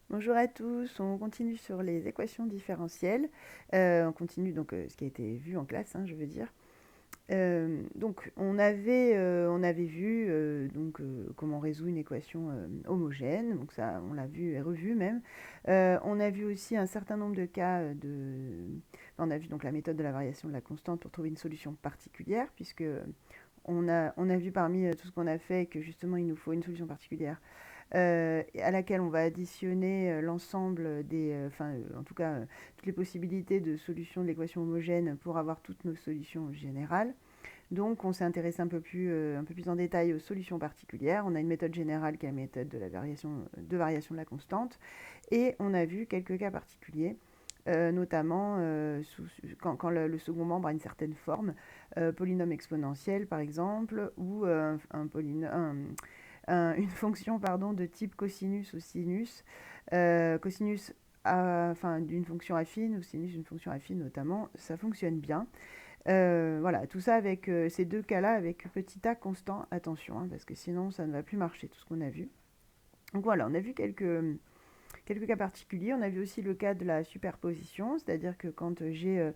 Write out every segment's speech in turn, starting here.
Bonjour à tous, on continue sur les équations différentielles. On continue donc ce qui a été vu en classe, je veux dire. Donc on avait vu comment on résout une équation homogène, donc ça on l'a vu et revu même. On a vu aussi un certain nombre de cas on a vu donc la méthode de la variation de la constante pour trouver une solution particulière, puisque on a vu parmi tout ce qu'on a fait que justement il nous faut une solution particulière à laquelle on va additionner l'ensemble en tout cas, toutes les possibilités de solutions de l'équation homogène pour avoir toutes nos solutions générales. Donc, on s'est intéressé un peu plus en détail aux solutions particulières. On a une méthode générale qui est la méthode de la variation de la constante, et on a vu quelques cas particuliers. Notamment quand le second membre a une certaine forme, polynôme exponentiel par exemple, ou une fonction de type cosinus ou sinus. Cosinus d'une fonction affine, ou sinus d'une fonction affine notamment, ça fonctionne bien. Voilà, tout ça avec ces deux cas-là avec petit a constant, attention, parce que sinon ça ne va plus marcher, tout ce qu'on a vu. Donc voilà, on a vu quelques cas particuliers. On a vu aussi le cas de la superposition, c'est-à-dire que quand j'ai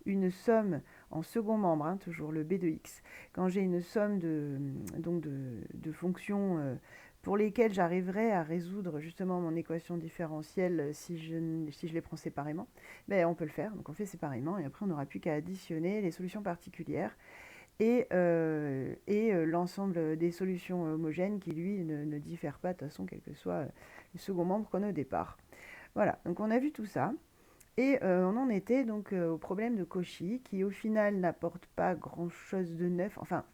une somme en second membre, toujours le b de x, quand j'ai une somme de fonctions pour lesquelles j'arriverai à résoudre justement mon équation différentielle si je les prends séparément, ben, on peut le faire. Donc on fait séparément et après on n'aura plus qu'à additionner les solutions particulières et l'ensemble des solutions homogènes qui, lui, ne diffèrent pas de toute façon, quel que soit le second membre qu'on a au départ. Voilà, donc on a vu tout ça. Et on en était donc au problème de Cauchy, qui au final n'apporte pas grand-chose de neuf. Enfin,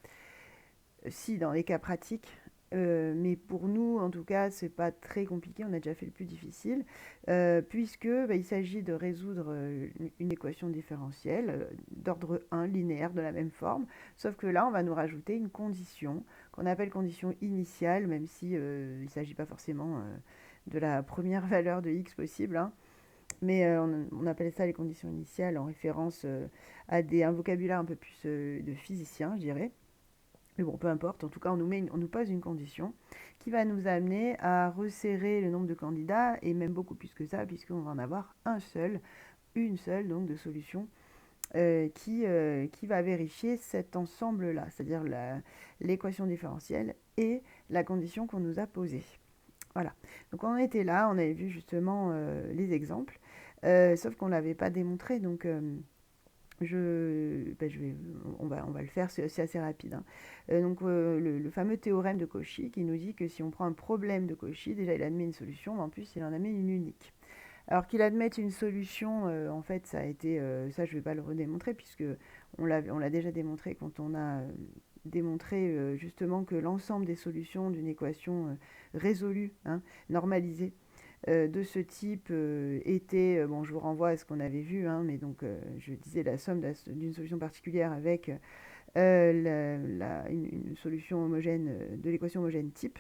si, dans les cas pratiques. Mais pour nous, en tout cas, c'est pas très compliqué. On a déjà fait le plus difficile, puisque il s'agit de résoudre une équation différentielle d'ordre 1 linéaire de la même forme. Sauf que là, on va nous rajouter une condition qu'on appelle condition initiale, même si il ne s'agit pas forcément de la première valeur de x possible. Mais on appelle ça les conditions initiales en référence à un vocabulaire un peu plus de physicien, je dirais. Mais bon, peu importe, en tout cas, on nous pose une condition qui va nous amener à resserrer le nombre de candidats, et même beaucoup plus que ça, puisqu'on va en avoir une seule donc, de solution qui va vérifier cet ensemble-là, c'est-à-dire l'équation différentielle et la condition qu'on nous a posée. Voilà. Donc on était là, on avait vu justement les exemples, sauf qu'on ne l'avait pas démontré, donc on va le faire, c'est assez rapide. Le fameux théorème de Cauchy qui nous dit que si on prend un problème de Cauchy, déjà il admet une solution, mais en plus il en admet une unique. Alors qu'il admette une solution, en fait, ça je ne vais pas le redémontrer puisque on l'a déjà démontré quand on a démontré justement que l'ensemble des solutions d'une équation résolue, normalisée, de ce type était, bon, je vous renvoie à ce qu'on avait vu, mais donc je disais la somme d'une solution particulière avec une solution homogène de l'équation homogène type.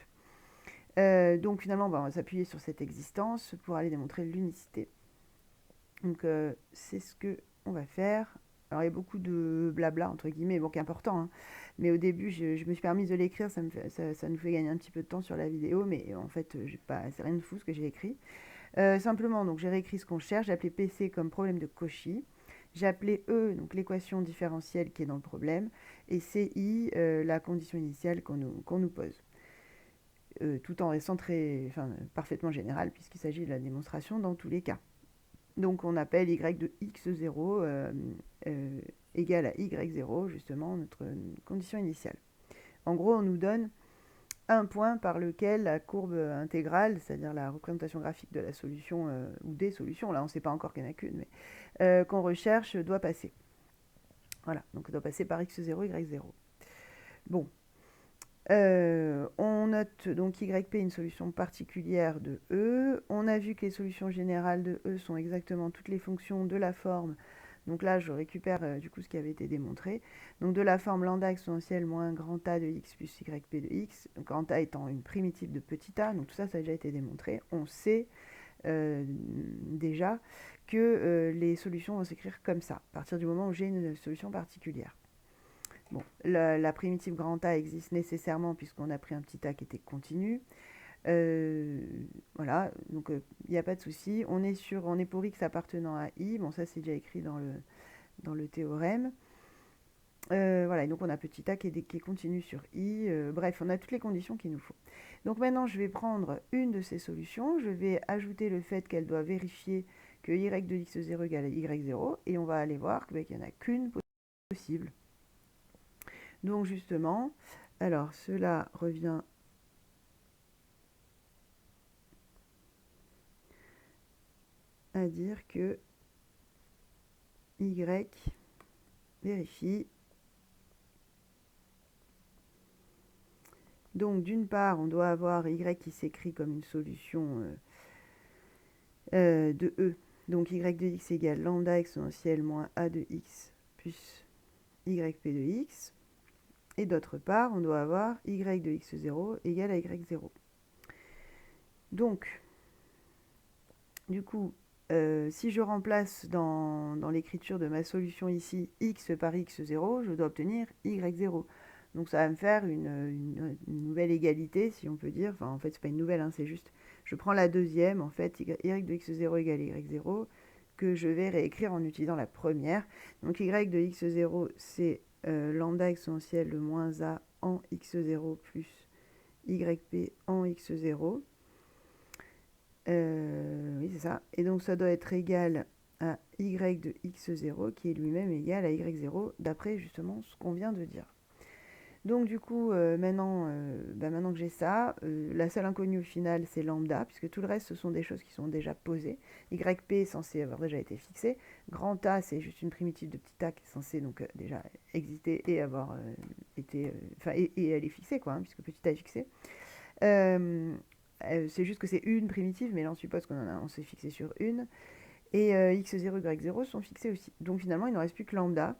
Donc finalement, on va s'appuyer sur cette existence pour aller démontrer l'unicité. Donc c'est ce que on va faire. Alors il y a beaucoup de blabla entre guillemets, bon qui est important, mais au début je me suis permise de l'écrire, ça nous fait gagner un petit peu de temps sur la vidéo, mais en fait c'est rien de fou ce que j'ai écrit. Simplement, donc j'ai réécrit ce qu'on cherche. J'ai appelé PC comme problème de Cauchy. J'ai appelé E, donc l'équation différentielle qui est dans le problème, et CI, la condition initiale qu'on nous pose. Tout en restant parfaitement général, puisqu'il s'agit de la démonstration dans tous les cas. Donc on appelle y de x0 égal à y0, justement, notre condition initiale. En gros, on nous donne un point par lequel la courbe intégrale, c'est-à-dire la représentation graphique de la solution ou des solutions, là on ne sait pas encore qu'il n'y en a qu'une, mais qu'on recherche doit passer. Voilà, donc doit passer par x0, y0. Bon, on note donc yp une solution particulière de E. On a vu que les solutions générales de E sont exactement toutes les fonctions de la forme. Donc là, je récupère du coup ce qui avait été démontré. Donc de la forme lambda exponentielle moins grand A de x plus yp de x, grand A étant une primitive de petit a, donc tout ça, ça a déjà été démontré. On sait déjà que les solutions vont s'écrire comme ça, à partir du moment où j'ai une solution particulière. Bon, la primitive grand A existe nécessairement puisqu'on a pris un petit a qui était continu. Voilà, donc il n'y a pas de souci. On est pour x appartenant à i. Bon, ça c'est déjà écrit dans le théorème. Voilà, et donc on a petit a qui est continu sur i. Bref, on a toutes les conditions qu'il nous faut. Donc maintenant, je vais prendre une de ces solutions. Je vais ajouter le fait qu'elle doit vérifier que y de x0 égale à y0. Et on va aller voir qu'il n'y en a qu'une possible. Donc justement, alors cela revient à dire que y vérifie. Donc d'une part, on doit avoir y qui s'écrit comme une solution de e. Donc y de x égale lambda exponentielle moins a de x plus yp de x. Et d'autre part, on doit avoir y de x0 égale à y0. Donc, du coup, si je remplace dans l'écriture de ma solution ici x par x0, je dois obtenir y0. Donc ça va me faire une nouvelle égalité, si on peut dire. Enfin, en fait, c'est pas une nouvelle, hein, c'est juste, je prends la deuxième, en fait, y de x0 égale y0, que je vais réécrire en utilisant la première. Donc y de x0, c'est lambda exponentielle de moins a en x0 plus yp en x0. Oui, c'est ça. Et donc, ça doit être égal à y de x0, qui est lui-même égal à y0, d'après justement ce qu'on vient de dire. Donc, du coup, maintenant que j'ai ça, la seule inconnue au final, c'est lambda, puisque tout le reste, ce sont des choses qui sont déjà posées. Yp est censé avoir déjà été fixé. Grand A, c'est juste une primitive de petit a qui est censée donc déjà exister et avoir été... Enfin, et elle est fixée, quoi, hein, puisque petit a est fixé. C'est juste que c'est une primitive, mais là on suppose on s'est fixé sur une. Et x0 et y0 sont fixés aussi. Donc finalement, il ne reste plus que lambda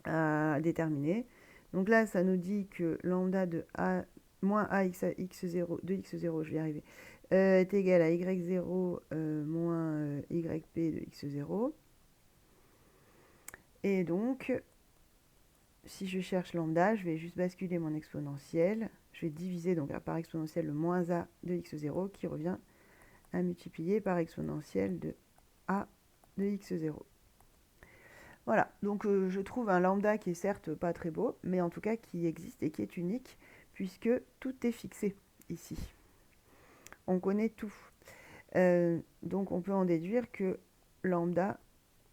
à déterminer. Donc là, ça nous dit que lambda de a moins a x0, de x0, je vais y arriver, est égal à y0 moins yp de x0. Et donc, si je cherche lambda, je vais juste basculer mon exponentielle. Je vais diviser donc par exponentielle le moins a de x0 qui revient à multiplier par exponentielle de a de x0. Voilà, donc je trouve un lambda qui est certes pas très beau, mais en tout cas qui existe et qui est unique, puisque tout est fixé ici. On connaît tout. Donc on peut en déduire que lambda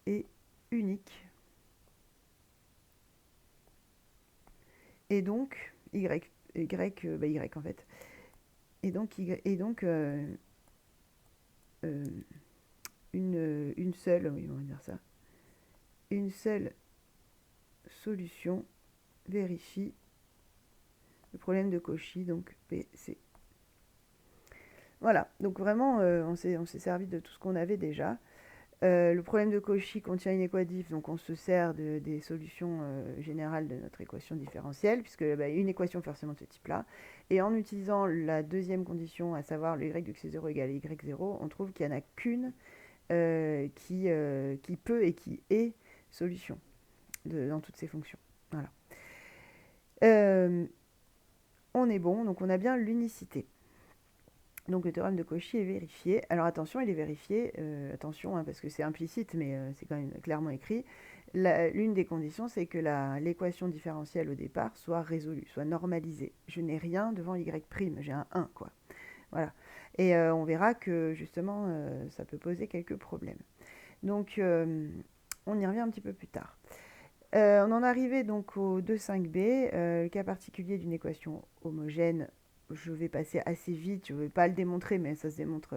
est unique. Et donc, y en fait. Et donc, une seule, oui, on va dire ça, une seule solution vérifie le problème de Cauchy, donc PC. Voilà, donc vraiment, on s'est servi de tout ce qu'on avait déjà. Le problème de Cauchy contient une équatif, donc on se sert des solutions générales de notre équation différentielle, puisque une équation forcément de ce type-là. Et en utilisant la deuxième condition, à savoir le y de x0 égale à y0, on trouve qu'il n'y en a qu'une qui peut et qui est solution dans toutes ces fonctions. Voilà. On est bon, donc on a bien l'unicité. Donc le théorème de Cauchy est vérifié. Alors attention, il est vérifié, attention, hein, parce que c'est implicite, mais c'est quand même clairement écrit. L'une des conditions, c'est que l'équation différentielle au départ soit résolue, soit normalisée. Je n'ai rien devant y', j'ai un 1, quoi. Voilà. Et on verra que justement, ça peut poser quelques problèmes. Donc on y revient un petit peu plus tard. On en arrivait donc au 2,5b, le cas particulier d'une équation homogène. Je vais passer assez vite, je ne vais pas le démontrer, mais ça se démontre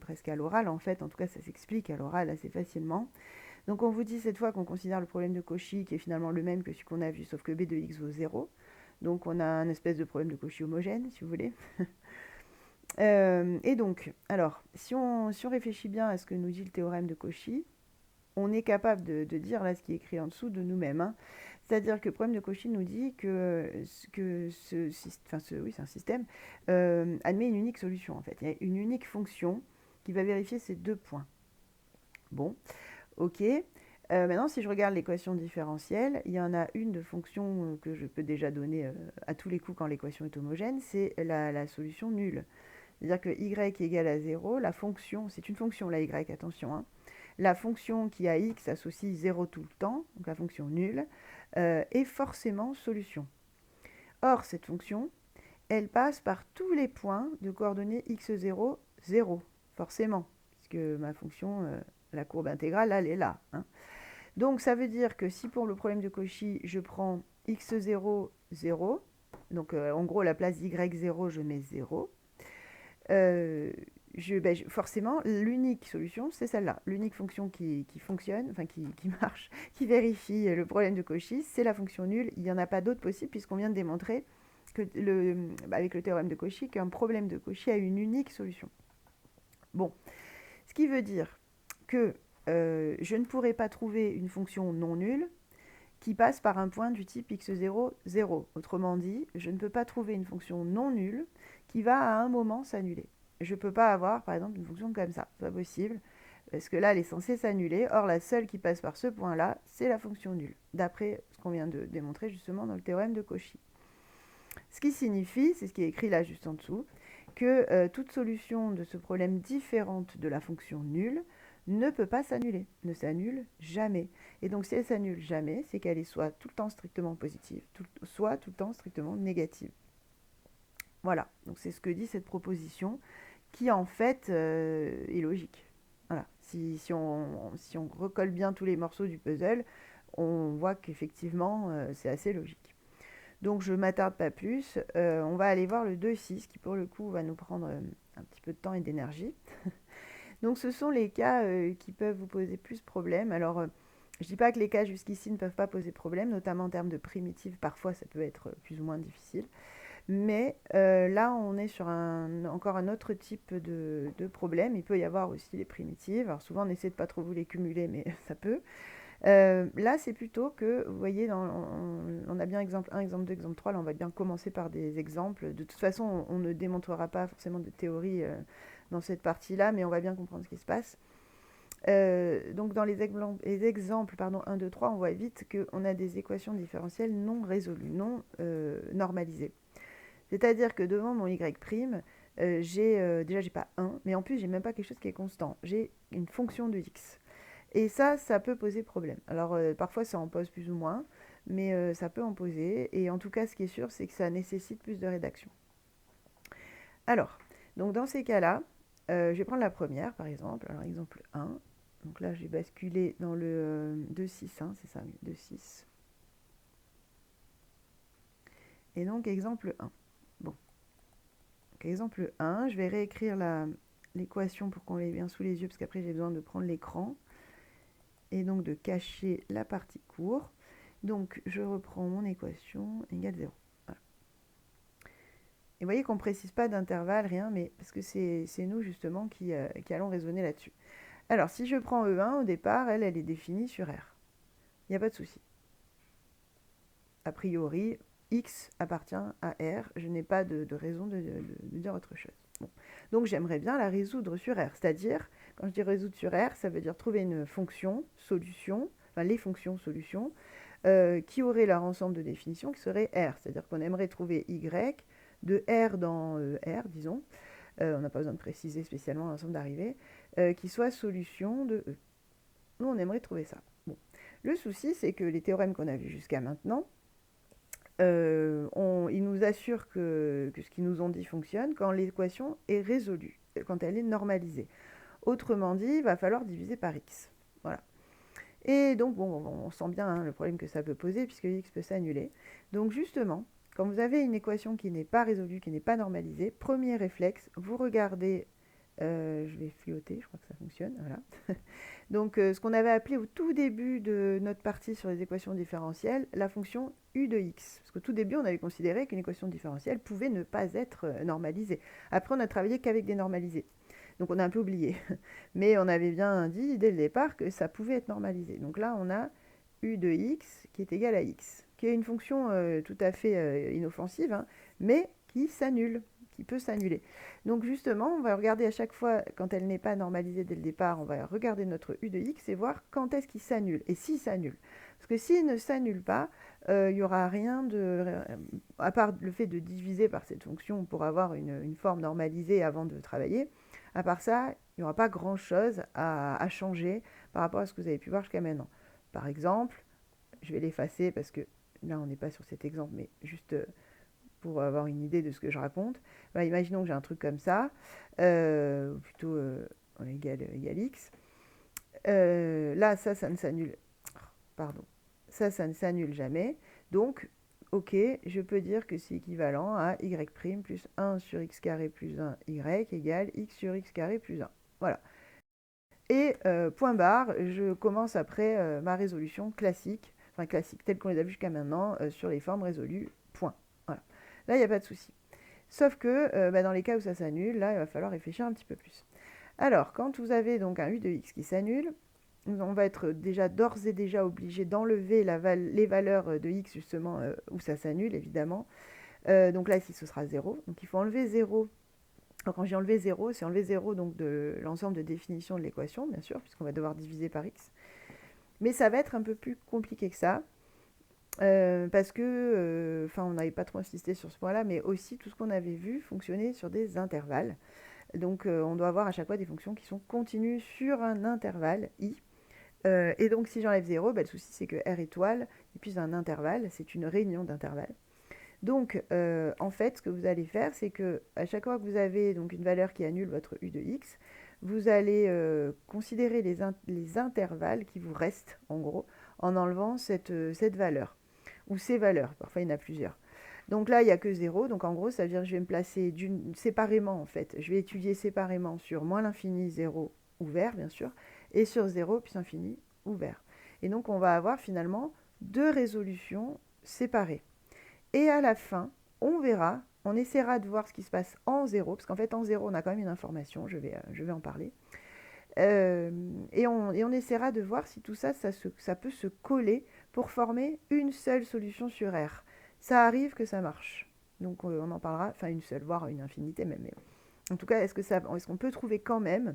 presque à l'oral en fait. En tout cas, ça s'explique à l'oral assez facilement. Donc on vous dit cette fois qu'on considère le problème de Cauchy qui est finalement le même que celui qu'on a vu, sauf que b de x vaut 0. Donc on a un espèce de problème de Cauchy homogène, si vous voulez. Et donc, alors, si on réfléchit bien à ce que nous dit le théorème de Cauchy, on est capable de dire là ce qui est écrit en dessous de nous-mêmes. Hein. C'est-à-dire que le problème de Cauchy nous dit que c'est un système, admet une unique solution en fait. Il y a une unique fonction qui va vérifier ces deux points. Bon, ok. Maintenant, si je regarde l'équation différentielle, il y en a une de fonction que je peux déjà donner à tous les coups quand l'équation est homogène, c'est la solution nulle. C'est-à-dire que y est égal à 0, la fonction, c'est une fonction la y, attention, hein, la fonction qui a x associe 0 tout le temps, donc la fonction nulle, est forcément solution. Or, cette fonction, elle passe par tous les points de coordonnées x0, 0, forcément, puisque ma fonction, la courbe intégrale, elle est là, hein. Donc, ça veut dire que si pour le problème de Cauchy, je prends x0, 0, donc en gros, à la place d'y0, je mets 0, forcément, l'unique solution, c'est celle-là. L'unique fonction qui fonctionne, enfin qui marche, qui vérifie le problème de Cauchy, c'est la fonction nulle. Il n'y en a pas d'autre possible puisqu'on vient de démontrer que avec le théorème de Cauchy qu'un problème de Cauchy a une unique solution. Bon, ce qui veut dire que je ne pourrais pas trouver une fonction non nulle qui passe par un point du type x0, 0. Autrement dit, je ne peux pas trouver une fonction non nulle qui va à un moment s'annuler. Je ne peux pas avoir, par exemple, une fonction comme ça. C'est pas possible, parce que là, elle est censée s'annuler. Or, la seule qui passe par ce point-là, c'est la fonction nulle, d'après ce qu'on vient de démontrer justement dans le théorème de Cauchy. Ce qui signifie, c'est ce qui est écrit là juste en dessous, que toute solution de ce problème différente de la fonction nulle ne peut pas s'annuler, ne s'annule jamais. Et donc si elle s'annule jamais, c'est qu'elle est soit tout le temps strictement positive, soit tout le temps strictement négative. Voilà, donc c'est ce que dit cette proposition, qui en fait est logique. Voilà. Si on recolle bien tous les morceaux du puzzle, on voit qu'effectivement c'est assez logique. Donc je ne m'attarde pas plus, on va aller voir le 2,6 qui pour le coup va nous prendre un petit peu de temps et d'énergie. Donc ce sont les cas qui peuvent vous poser plus problème. Alors je ne dis pas que les cas jusqu'ici ne peuvent pas poser problème, notamment en termes de primitives, parfois ça peut être plus ou moins difficile. Mais là on est sur encore un autre type de problème. Il peut y avoir aussi les primitives. Alors souvent on essaie de ne pas trop vous les cumuler, mais ça peut. Là, c'est plutôt que, vous voyez, on a bien exemple 1, exemple 2, exemple 3. Là, on va bien commencer par des exemples. De toute façon, on ne démontrera pas forcément de théorie dans cette partie-là, mais on va bien comprendre ce qui se passe. Donc, dans les exemples 1, 2, 3, on voit vite qu'on a des équations différentielles non résolues, non normalisées. C'est-à-dire que devant mon y', déjà, j'ai pas 1, mais en plus, j'ai même pas quelque chose qui est constant. J'ai une fonction de x. Et ça peut poser problème. Alors, parfois, ça en pose plus ou moins, mais ça peut en poser. Et en tout cas, ce qui est sûr, c'est que ça nécessite plus de rédaction. Alors, donc dans ces cas-là, je vais prendre la première, par exemple. Alors, exemple 1. Donc là, j'ai basculé dans le 2,6, hein, c'est ça, 2,6. Et donc, exemple 1. Bon. Donc, exemple 1, je vais réécrire l'équation pour qu'on l'ait bien sous les yeux, parce qu'après, j'ai besoin de prendre l'écran. Et donc de cacher la partie court. Donc je reprends mon équation égale 0. Voilà. Et vous voyez qu'on ne précise pas d'intervalle, rien, mais parce que c'est nous justement qui allons raisonner là-dessus. Alors si je prends E1 au départ, elle est définie sur R. Il n'y a pas de souci. A priori, X appartient à R. Je n'ai pas de raison de dire autre chose. Bon. Donc j'aimerais bien la résoudre sur R, c'est-à-dire quand je dis résoudre sur R, ça veut dire trouver une fonction, solution, enfin les fonctions solutions, qui aurait leur ensemble de définition qui serait R. C'est-à-dire qu'on aimerait trouver Y de R dans R, disons, on n'a pas besoin de préciser spécialement l'ensemble d'arrivée, qui soit solution de E. Nous, on aimerait trouver ça. Bon. Le souci, c'est que les théorèmes qu'on a vus jusqu'à maintenant, ils nous assurent que ce qu'ils nous ont dit fonctionne quand l'équation est résolue, quand elle est normalisée. Autrement dit, il va falloir diviser par x. Voilà. Et donc, bon, on sent bien le problème que ça peut poser, puisque x peut s'annuler. Donc, justement, quand vous avez une équation qui n'est pas résolue, qui n'est pas normalisée, premier réflexe, vous regardez, je vais flotter, je crois que ça fonctionne, voilà. Donc, ce qu'on avait appelé au tout début de notre partie sur les équations différentielles, la fonction u de x. Parce qu'au tout début, on avait considéré qu'une équation différentielle pouvait ne pas être normalisée. Après, on n'a travaillé qu'avec des normalisés. Donc on a un peu oublié. Mais on avait bien dit dès le départ que ça pouvait être normalisé. Donc là, on a u de x qui est égal à x, qui est une fonction tout à fait inoffensive, hein, mais qui s'annule, qui peut s'annuler. Donc justement, on va regarder à chaque fois, quand elle n'est pas normalisée dès le départ, on va regarder notre u de x et voir quand est-ce qu'il s'annule, et s'il s'annule. Parce que s'il ne s'annule pas, il n'y aura rien à part le fait de diviser par cette fonction pour avoir une forme normalisée avant de travailler. À part ça, il n'y aura pas grand-chose à changer par rapport à ce que vous avez pu voir jusqu'à maintenant. Par exemple, je vais l'effacer parce que là, on n'est pas sur cet exemple, mais juste pour avoir une idée de ce que je raconte. Voilà, imaginons que j'ai un truc comme ça, ou plutôt égal x. Là, ça ne s'annule. Pardon. Ça ne s'annule jamais. Donc, ok, je peux dire que c'est équivalent à y' plus 1 sur x carré plus 1 y égale x sur x carré plus 1. Voilà. Et point barre, je commence après ma résolution classique, enfin classique, telle qu'on les a vues jusqu'à maintenant, sur les formes résolues, point. Voilà. Là, il n'y a pas de souci. Sauf que dans les cas où ça s'annule, là, il va falloir réfléchir un petit peu plus. Alors, quand vous avez donc un u de x qui s'annule, on va être d'ores et déjà obligé d'enlever les valeurs de x justement où ça s'annule, évidemment. Donc là, ici, ce sera 0. Donc il faut enlever 0. Alors, quand j'ai enlevé 0, c'est enlever 0 donc de l'ensemble de définition de l'équation, bien sûr, puisqu'on va devoir diviser par x. Mais ça va être un peu plus compliqué que ça. Parce que, on n'avait pas trop insisté sur ce point-là, mais aussi tout ce qu'on avait vu fonctionnait sur des intervalles. Donc on doit avoir à chaque fois des fonctions qui sont continues sur un intervalle i. Et donc si j'enlève 0, le souci c'est que r étoile est plus un intervalle, c'est une réunion d'intervalles. Donc en fait ce que vous allez faire, c'est que à chaque fois que vous avez donc une valeur qui annule votre u de x, vous allez considérer les intervalles qui vous restent en gros en enlevant cette valeur ou ces valeurs, parfois il y en a plusieurs. Donc là, il n'y a que 0, donc en gros, ça veut dire que je vais me placer séparément, en fait. Je vais étudier séparément sur moins l'infini, 0, ouvert, bien sûr, et sur 0, puis infini, ouvert. Et donc, on va avoir finalement deux résolutions séparées. Et à la fin, on verra, on essaiera de voir ce qui se passe en 0, parce qu'en fait, en 0, on a quand même une information, je vais en parler. Et on essaiera de voir si tout ça, ça peut se coller pour former une seule solution sur R. Ça arrive que ça marche. Donc on en parlera, enfin une seule, voire une infinité même. Mais en tout cas, est-ce qu'on peut trouver quand même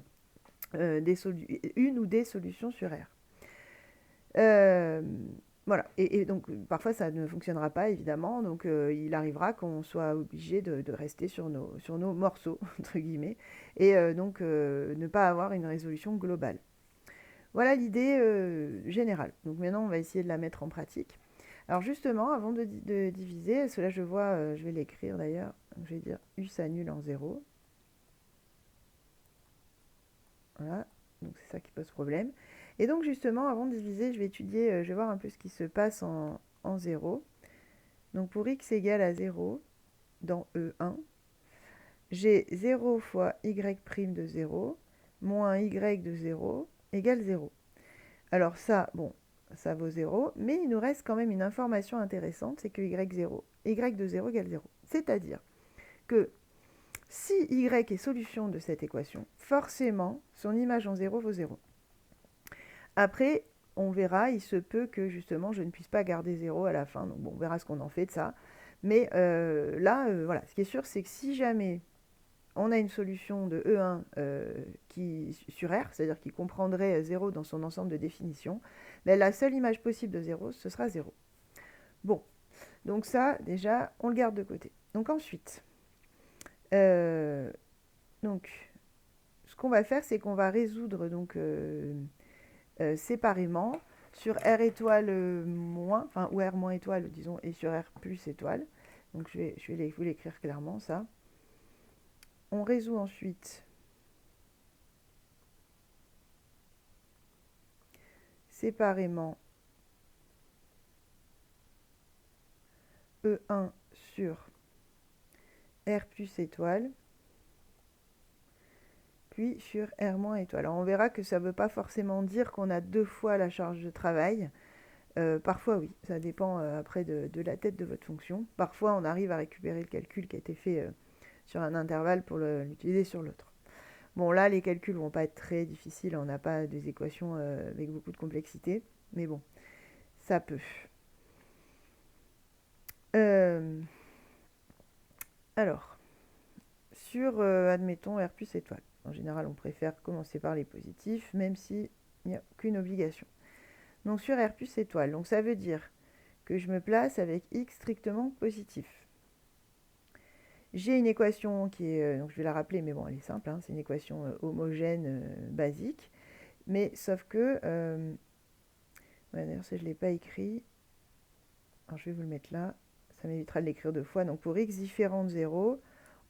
une ou des solutions sur R? Voilà. Et donc parfois ça ne fonctionnera pas évidemment. Donc il arrivera qu'on soit obligé de rester sur nos morceaux, entre guillemets, et donc ne pas avoir une résolution globale. Voilà l'idée générale. Donc maintenant on va essayer de la mettre en pratique. Alors justement, avant de diviser, parce que là je vois, je vais l'écrire d'ailleurs, je vais dire u s'annule en 0. Voilà, donc c'est ça qui pose problème. Et donc justement, avant de diviser, je vais étudier, je vais voir un peu ce qui se passe en 0. Donc pour x égale à 0, dans E1, j'ai 0 fois y' de 0, moins y de 0, égale 0. Alors ça, bon, ça vaut 0, mais il nous reste quand même une information intéressante, c'est que y de 0 égale 0. C'est-à-dire que si y est solution de cette équation, forcément, son image en 0 vaut 0. Après, on verra, il se peut que justement je ne puisse pas garder 0 à la fin, donc bon, on verra ce qu'on en fait de ça. Mais là, voilà, ce qui est sûr, c'est que si jamais on a une solution de E1 sur R, c'est-à-dire qui comprendrait 0 dans son ensemble de définition, ben, la seule image possible de 0, ce sera 0. Bon, donc ça, déjà, on le garde de côté. Donc ensuite, donc, ce qu'on va faire, c'est qu'on va résoudre donc, séparément sur R étoile moins, enfin, ou R moins étoile, disons, et sur R plus étoile. Donc je vais vous l'écrire clairement, ça. On résout ensuite séparément E1 sur R plus étoile, puis sur R moins étoile. Alors on verra que ça ne veut pas forcément dire qu'on a deux fois la charge de travail. Parfois oui, ça dépend après de la tête de votre fonction. Parfois on arrive à récupérer le calcul qui a été fait sur un intervalle pour l'utiliser sur l'autre. Bon là les calculs vont pas être très difficiles, on n'a pas des équations avec beaucoup de complexité, mais bon, ça peut. Alors, sur, admettons, R plus étoile. En général, on préfère commencer par les positifs, même s'il n'y a aucune obligation. Donc sur R plus étoile, donc ça veut dire que je me place avec x strictement positif. J'ai une équation qui est, donc je vais la rappeler, mais bon, elle est simple, hein, c'est une équation homogène basique, mais sauf que, ouais, d'ailleurs ça je ne l'ai pas écrit, alors je vais vous le mettre là, ça m'évitera de l'écrire deux fois, donc pour x différent de 0,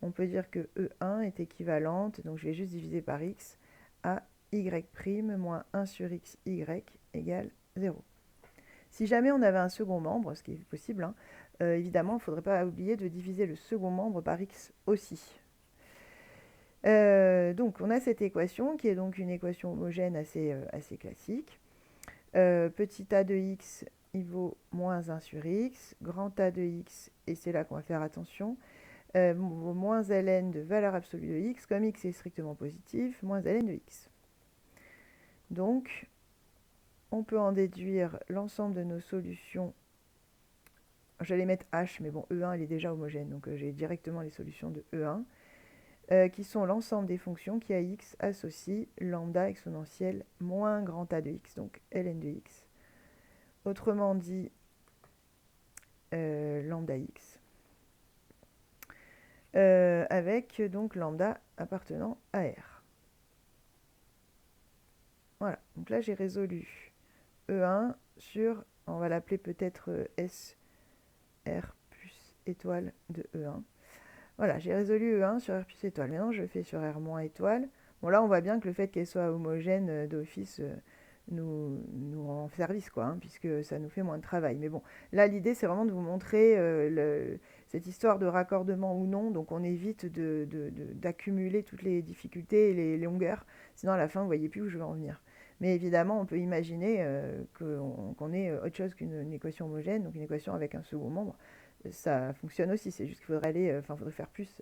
on peut dire que E1 est équivalente, donc je vais juste diviser par x, à y' moins 1 sur xy égale 0. Si jamais on avait un second membre, ce qui est possible, hein, évidemment, il ne faudrait pas oublier de diviser le second membre par x aussi. Donc, on a cette équation qui est donc une équation homogène assez classique. Petit a de x, il vaut moins 1 sur x. Grand A de x, et c'est là qu'on va faire attention, vaut moins ln de valeur absolue de x. Comme x est strictement positif, moins ln de x. Donc, on peut en déduire l'ensemble de nos solutions. J'allais mettre H, mais bon, E1, elle est déjà homogène, donc j'ai directement les solutions de E1, qui sont l'ensemble des fonctions qui à x associent lambda exponentielle moins grand A de x, donc ln de x. Autrement dit, lambda x, avec donc lambda appartenant à R. Voilà, donc là j'ai résolu E1 sur, on va l'appeler peut-être S R plus étoile de E1. Voilà, j'ai résolu E1 sur R plus étoile. Maintenant, je fais sur R moins étoile. Bon, là, on voit bien que le fait qu'elle soit homogène d'office nous rend service, quoi, hein, puisque ça nous fait moins de travail. Mais bon, là, l'idée, c'est vraiment de vous montrer cette histoire de raccordement ou non. Donc, on évite d'accumuler toutes les difficultés et les longueurs. Sinon, à la fin, vous ne voyez plus où je veux en venir. Mais évidemment, on peut imaginer qu'on ait autre chose qu'une équation homogène, donc une équation avec un second membre. Ça fonctionne aussi, c'est juste qu'il faudrait aller, faudrait faire plus,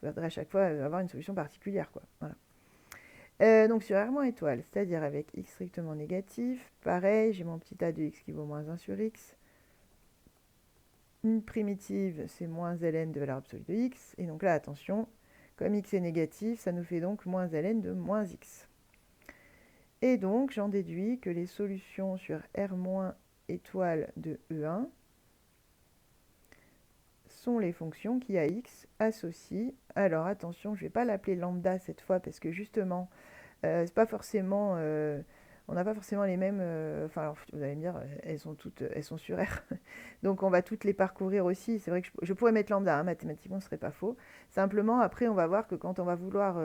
faudrait à chaque fois avoir une solution particulière, quoi. Voilà. Donc sur R moins étoile, c'est-à-dire avec x strictement négatif, pareil, j'ai mon petit a de x qui vaut moins 1 sur x. Une primitive, c'est moins ln de valeur absolue de x. Et donc là, attention, comme x est négatif, ça nous fait donc moins ln de moins x. Et donc, j'en déduis que les solutions sur R moins étoile de E1 sont les fonctions qui à x associent. Alors attention, je ne vais pas l'appeler lambda cette fois parce que justement, c'est pas forcément, on n'a pas forcément les mêmes. Enfin, alors, vous allez me dire, elles sont sur R, donc on va toutes les parcourir aussi. C'est vrai que je pourrais mettre lambda, hein, mathématiquement, ce serait pas faux. Simplement, après, on va voir que quand on va vouloir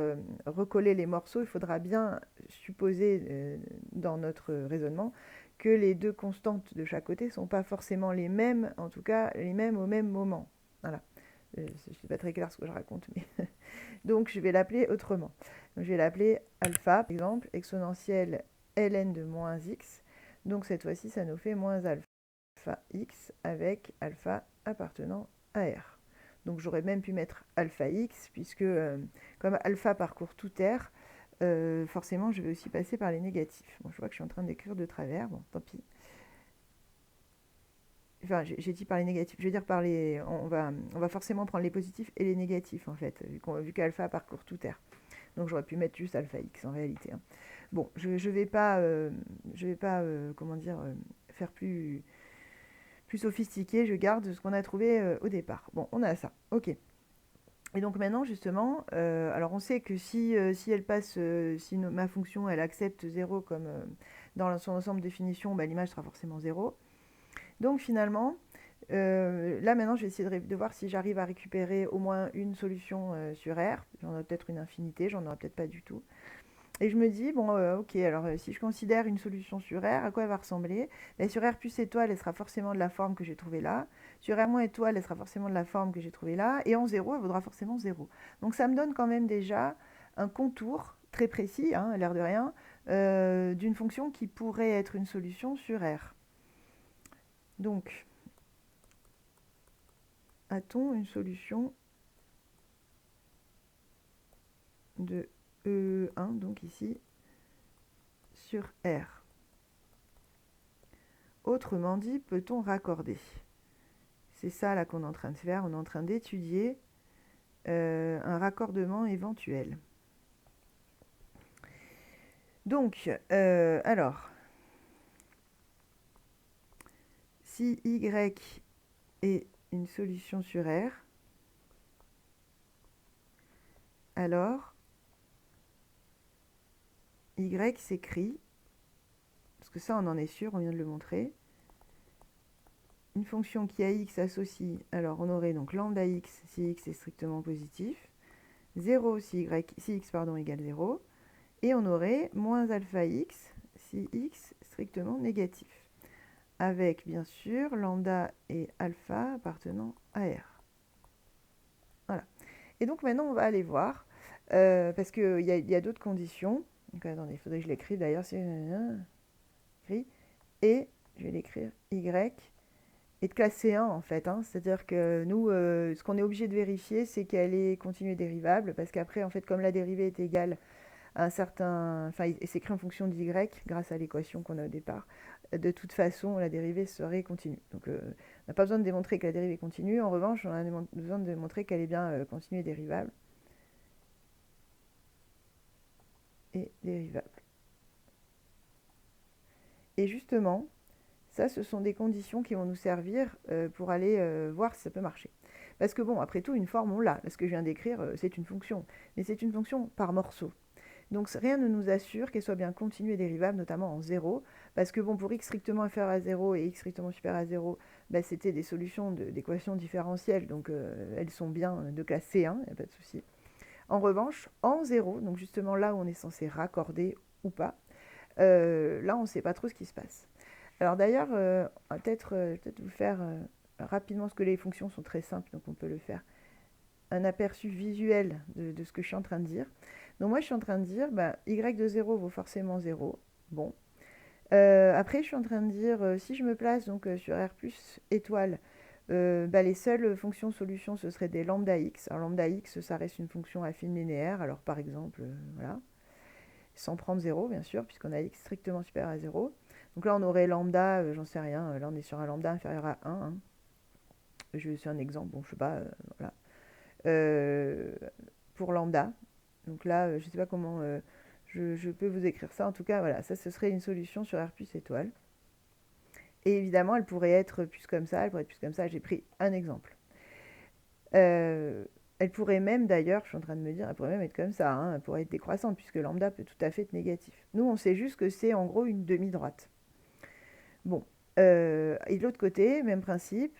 recoller les morceaux, il faudra bien supposer dans notre raisonnement que les deux constantes de chaque côté ne sont pas forcément les mêmes, en tout cas les mêmes au même moment. Voilà. Je ne sais pas très clair ce que je raconte, mais donc je vais l'appeler autrement. Donc, je vais l'appeler alpha, par exemple, exponentielle ln de moins x. Donc cette fois-ci, ça nous fait moins alpha x avec alpha appartenant à R. Donc j'aurais même pu mettre alpha x, puisque comme alpha parcourt tout R, forcément je vais aussi passer par les négatifs. Bon, je vois que je suis en train d'écrire de travers, bon, tant pis. Enfin, j'ai dit par les négatifs, je veux dire par les... On va forcément prendre les positifs et les négatifs, en fait, vu qu'alpha parcourt tout R. Donc j'aurais pu mettre juste alpha x, en réalité. Hein. Bon, je ne vais pas, comment dire, faire plus sophistiqué, je garde ce qu'on a trouvé au départ. Bon, on a ça, ok. Et donc maintenant, justement, alors on sait que si elle passe, si ma fonction, elle accepte 0 comme dans son ensemble de définition, bah, l'image sera forcément 0. Donc finalement, là maintenant, je vais essayer de voir si j'arrive à récupérer au moins une solution sur R. J'en ai peut-être une infinité, j'en aurai peut-être pas du tout. Et je me dis, bon, ok, alors si je considère une solution sur R, à quoi elle va ressembler? Ben, sur R plus étoile, elle sera forcément de la forme que j'ai trouvée là. Sur R moins étoile, elle sera forcément de la forme que j'ai trouvée là. Et en 0, elle vaudra forcément 0. Donc ça me donne quand même déjà un contour très précis, hein, à l'air de rien, d'une fonction qui pourrait être une solution sur R. Donc, a-t-on une solution de E1, donc ici, sur R? Autrement dit, peut-on raccorder? C'est ça là qu'on est en train de faire. On est en train d'étudier un raccordement éventuel. Donc, alors, si Y est une solution sur R, alors Y s'écrit, parce que ça on en est sûr, on vient de le montrer, une fonction qui à x associe, alors on aurait donc lambda x si x est strictement positif, 0 si x égale 0, et on aurait moins alpha x si x strictement négatif, avec bien sûr lambda et alpha appartenant à R. Voilà. Et donc maintenant on va aller voir, parce qu'il y a d'autres conditions. Donc attendez, il faudrait que je l'écrive d'ailleurs, c'est et je vais l'écrire y est de classe C1 en fait, hein. C'est-à-dire que nous, ce qu'on est obligé de vérifier, c'est qu'elle est continue et dérivable, parce qu'après, en fait, comme la dérivée est égale à un certain... Enfin, il s'écrit en fonction d'y grâce à l'équation qu'on a au départ. De toute façon, la dérivée serait continue. Donc, on n'a pas besoin de démontrer que la dérivée est continue. En revanche, on a besoin de démontrer qu'elle est bien continue et dérivable. Et dérivable. Et justement, ça, ce sont des conditions qui vont nous servir pour aller voir si ça peut marcher. Parce que bon, après tout, une forme, on l'a. Ce que je viens d'écrire, c'est une fonction. Mais c'est une fonction par morceau. Donc rien ne nous assure qu'elle soit bien continue et dérivable, notamment en 0. Parce que bon, pour x strictement inférieur à 0 et x strictement supérieur à 0, bah, c'était des solutions d'équations différentielles. Donc elles sont bien de classe C1, il n'y a pas de souci. En revanche, en 0, donc justement là où on est censé raccorder ou pas, là on ne sait pas trop ce qui se passe. Alors d'ailleurs, on va peut-être vous faire rapidement, parce que les fonctions sont très simples, donc on peut le faire, un aperçu visuel de ce que je suis en train de dire. Donc moi, je suis en train de dire, y de 0 vaut forcément 0. Bon. Après, je suis en train de dire, si je me place donc sur R plus étoile, les seules fonctions solutions, ce seraient des lambda x. Alors lambda x, ça reste une fonction affine linéaire. Alors par exemple, voilà, sans prendre 0, bien sûr, puisqu'on a x strictement supérieur à 0. Donc là, on aurait lambda, j'en sais rien, là on est sur un lambda inférieur à 1. Hein. C'est un exemple, bon, je sais pas, voilà. Pour lambda. Donc là, je ne sais pas comment je peux vous écrire ça. En tout cas, voilà, ça, ce serait une solution sur R plus étoile. Et évidemment, elle pourrait être plus comme ça, elle pourrait être plus comme ça. J'ai pris un exemple. Elle pourrait même, d'ailleurs, je suis en train de me dire, elle pourrait même être comme ça. Hein, elle pourrait être décroissante, puisque lambda peut tout à fait être négatif. Nous, on sait juste que c'est en gros une demi-droite. Bon. Et de l'autre côté, même principe.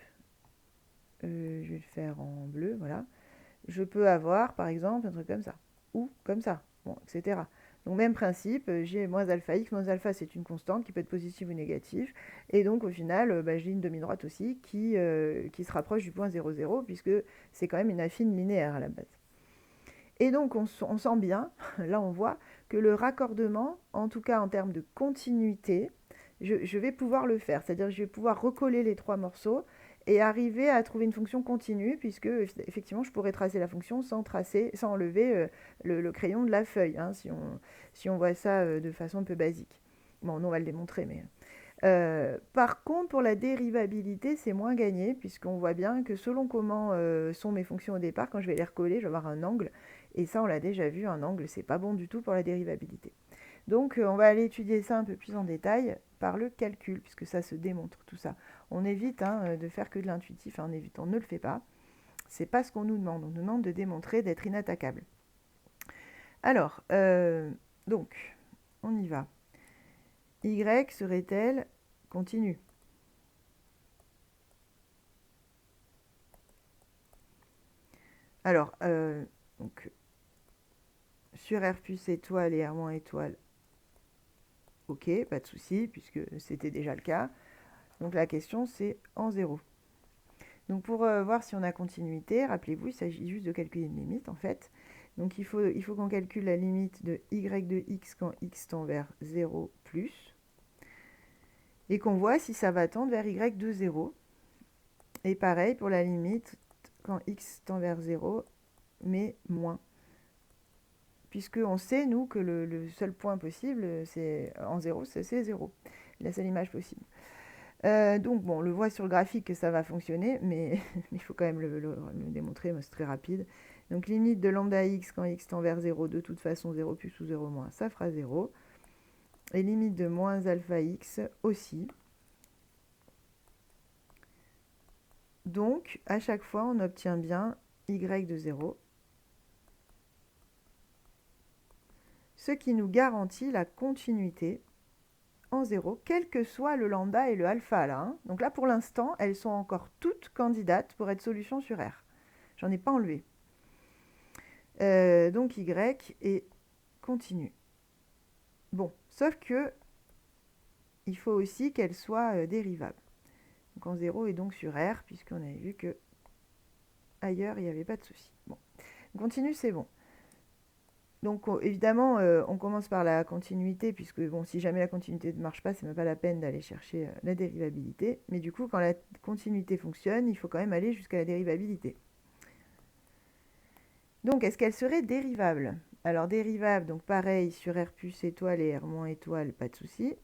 Je vais le faire en bleu, voilà. Je peux avoir, par exemple, un truc comme ça. Ou comme ça, bon, etc. Donc même principe, j'ai moins alpha x. Moins alpha, c'est une constante qui peut être positive ou négative. Et donc au final, j'ai une demi-droite aussi qui se rapproche du point 0, 0, puisque c'est quand même une affine linéaire à la base. Et donc on sent bien, là on voit, que le raccordement, en tout cas en termes de continuité, je vais pouvoir le faire. C'est-à-dire que je vais pouvoir recoller les trois morceaux et arriver à trouver une fonction continue, puisque effectivement je pourrais tracer la fonction sans enlever le crayon de la feuille, hein, si on voit ça de façon un peu basique. Bon, nous on va le démontrer, mais... par contre, pour la dérivabilité, c'est moins gagné, puisqu'on voit bien que selon comment sont mes fonctions au départ, quand je vais les recoller, je vais avoir un angle, et ça on l'a déjà vu, un angle c'est pas bon du tout pour la dérivabilité. Donc on va aller étudier ça un peu plus en détail par le calcul, puisque ça se démontre tout ça. On évite de faire que de l'intuitif, hein, on ne le fait pas. C'est pas ce qu'on nous demande, on nous demande de démontrer, d'être inattaquable. Alors, donc, on y va. Y serait-elle continue? Alors, donc, sur R plus étoile et R moins étoile, ok, pas de souci, puisque c'était déjà le cas. Donc la question, c'est en 0. Donc pour voir si on a continuité, rappelez-vous, il s'agit juste de calculer une limite, en fait. Donc il faut qu'on calcule la limite de y de x quand x tend vers 0 plus, et qu'on voit si ça va tendre vers y de 0. Et pareil pour la limite quand x tend vers 0, mais moins. Puisqu'on sait, nous, que le seul point possible, c'est en 0, c'est 0. La seule image possible. Donc, bon, on le voit sur le graphique que ça va fonctionner, mais il faut quand même le démontrer, c'est très rapide. Donc limite de lambda x quand x tend vers 0, de toute façon 0 plus ou 0 moins, ça fera 0. Et limite de moins alpha x aussi. Donc, à chaque fois, on obtient bien y de 0. Ce qui nous garantit la continuité en 0, quel que soit le lambda et le alpha là. Hein. Donc là, pour l'instant, elles sont encore toutes candidates pour être solution sur R. J'en ai pas enlevé. Donc y est continue. Bon, sauf que il faut aussi qu'elle soit dérivable. Donc en 0 et donc sur R, puisqu'on avait vu que ailleurs, il n'y avait pas de souci. Bon, continue, c'est bon. Donc évidemment, on commence par la continuité, puisque bon, si jamais la continuité ne marche pas, c'est même pas la peine d'aller chercher la dérivabilité. Mais du coup, quand la continuité fonctionne, il faut quand même aller jusqu'à la dérivabilité. Donc, est-ce qu'elle serait dérivable? Alors, dérivable, donc pareil, sur R plus étoile et R moins étoile, pas de souci.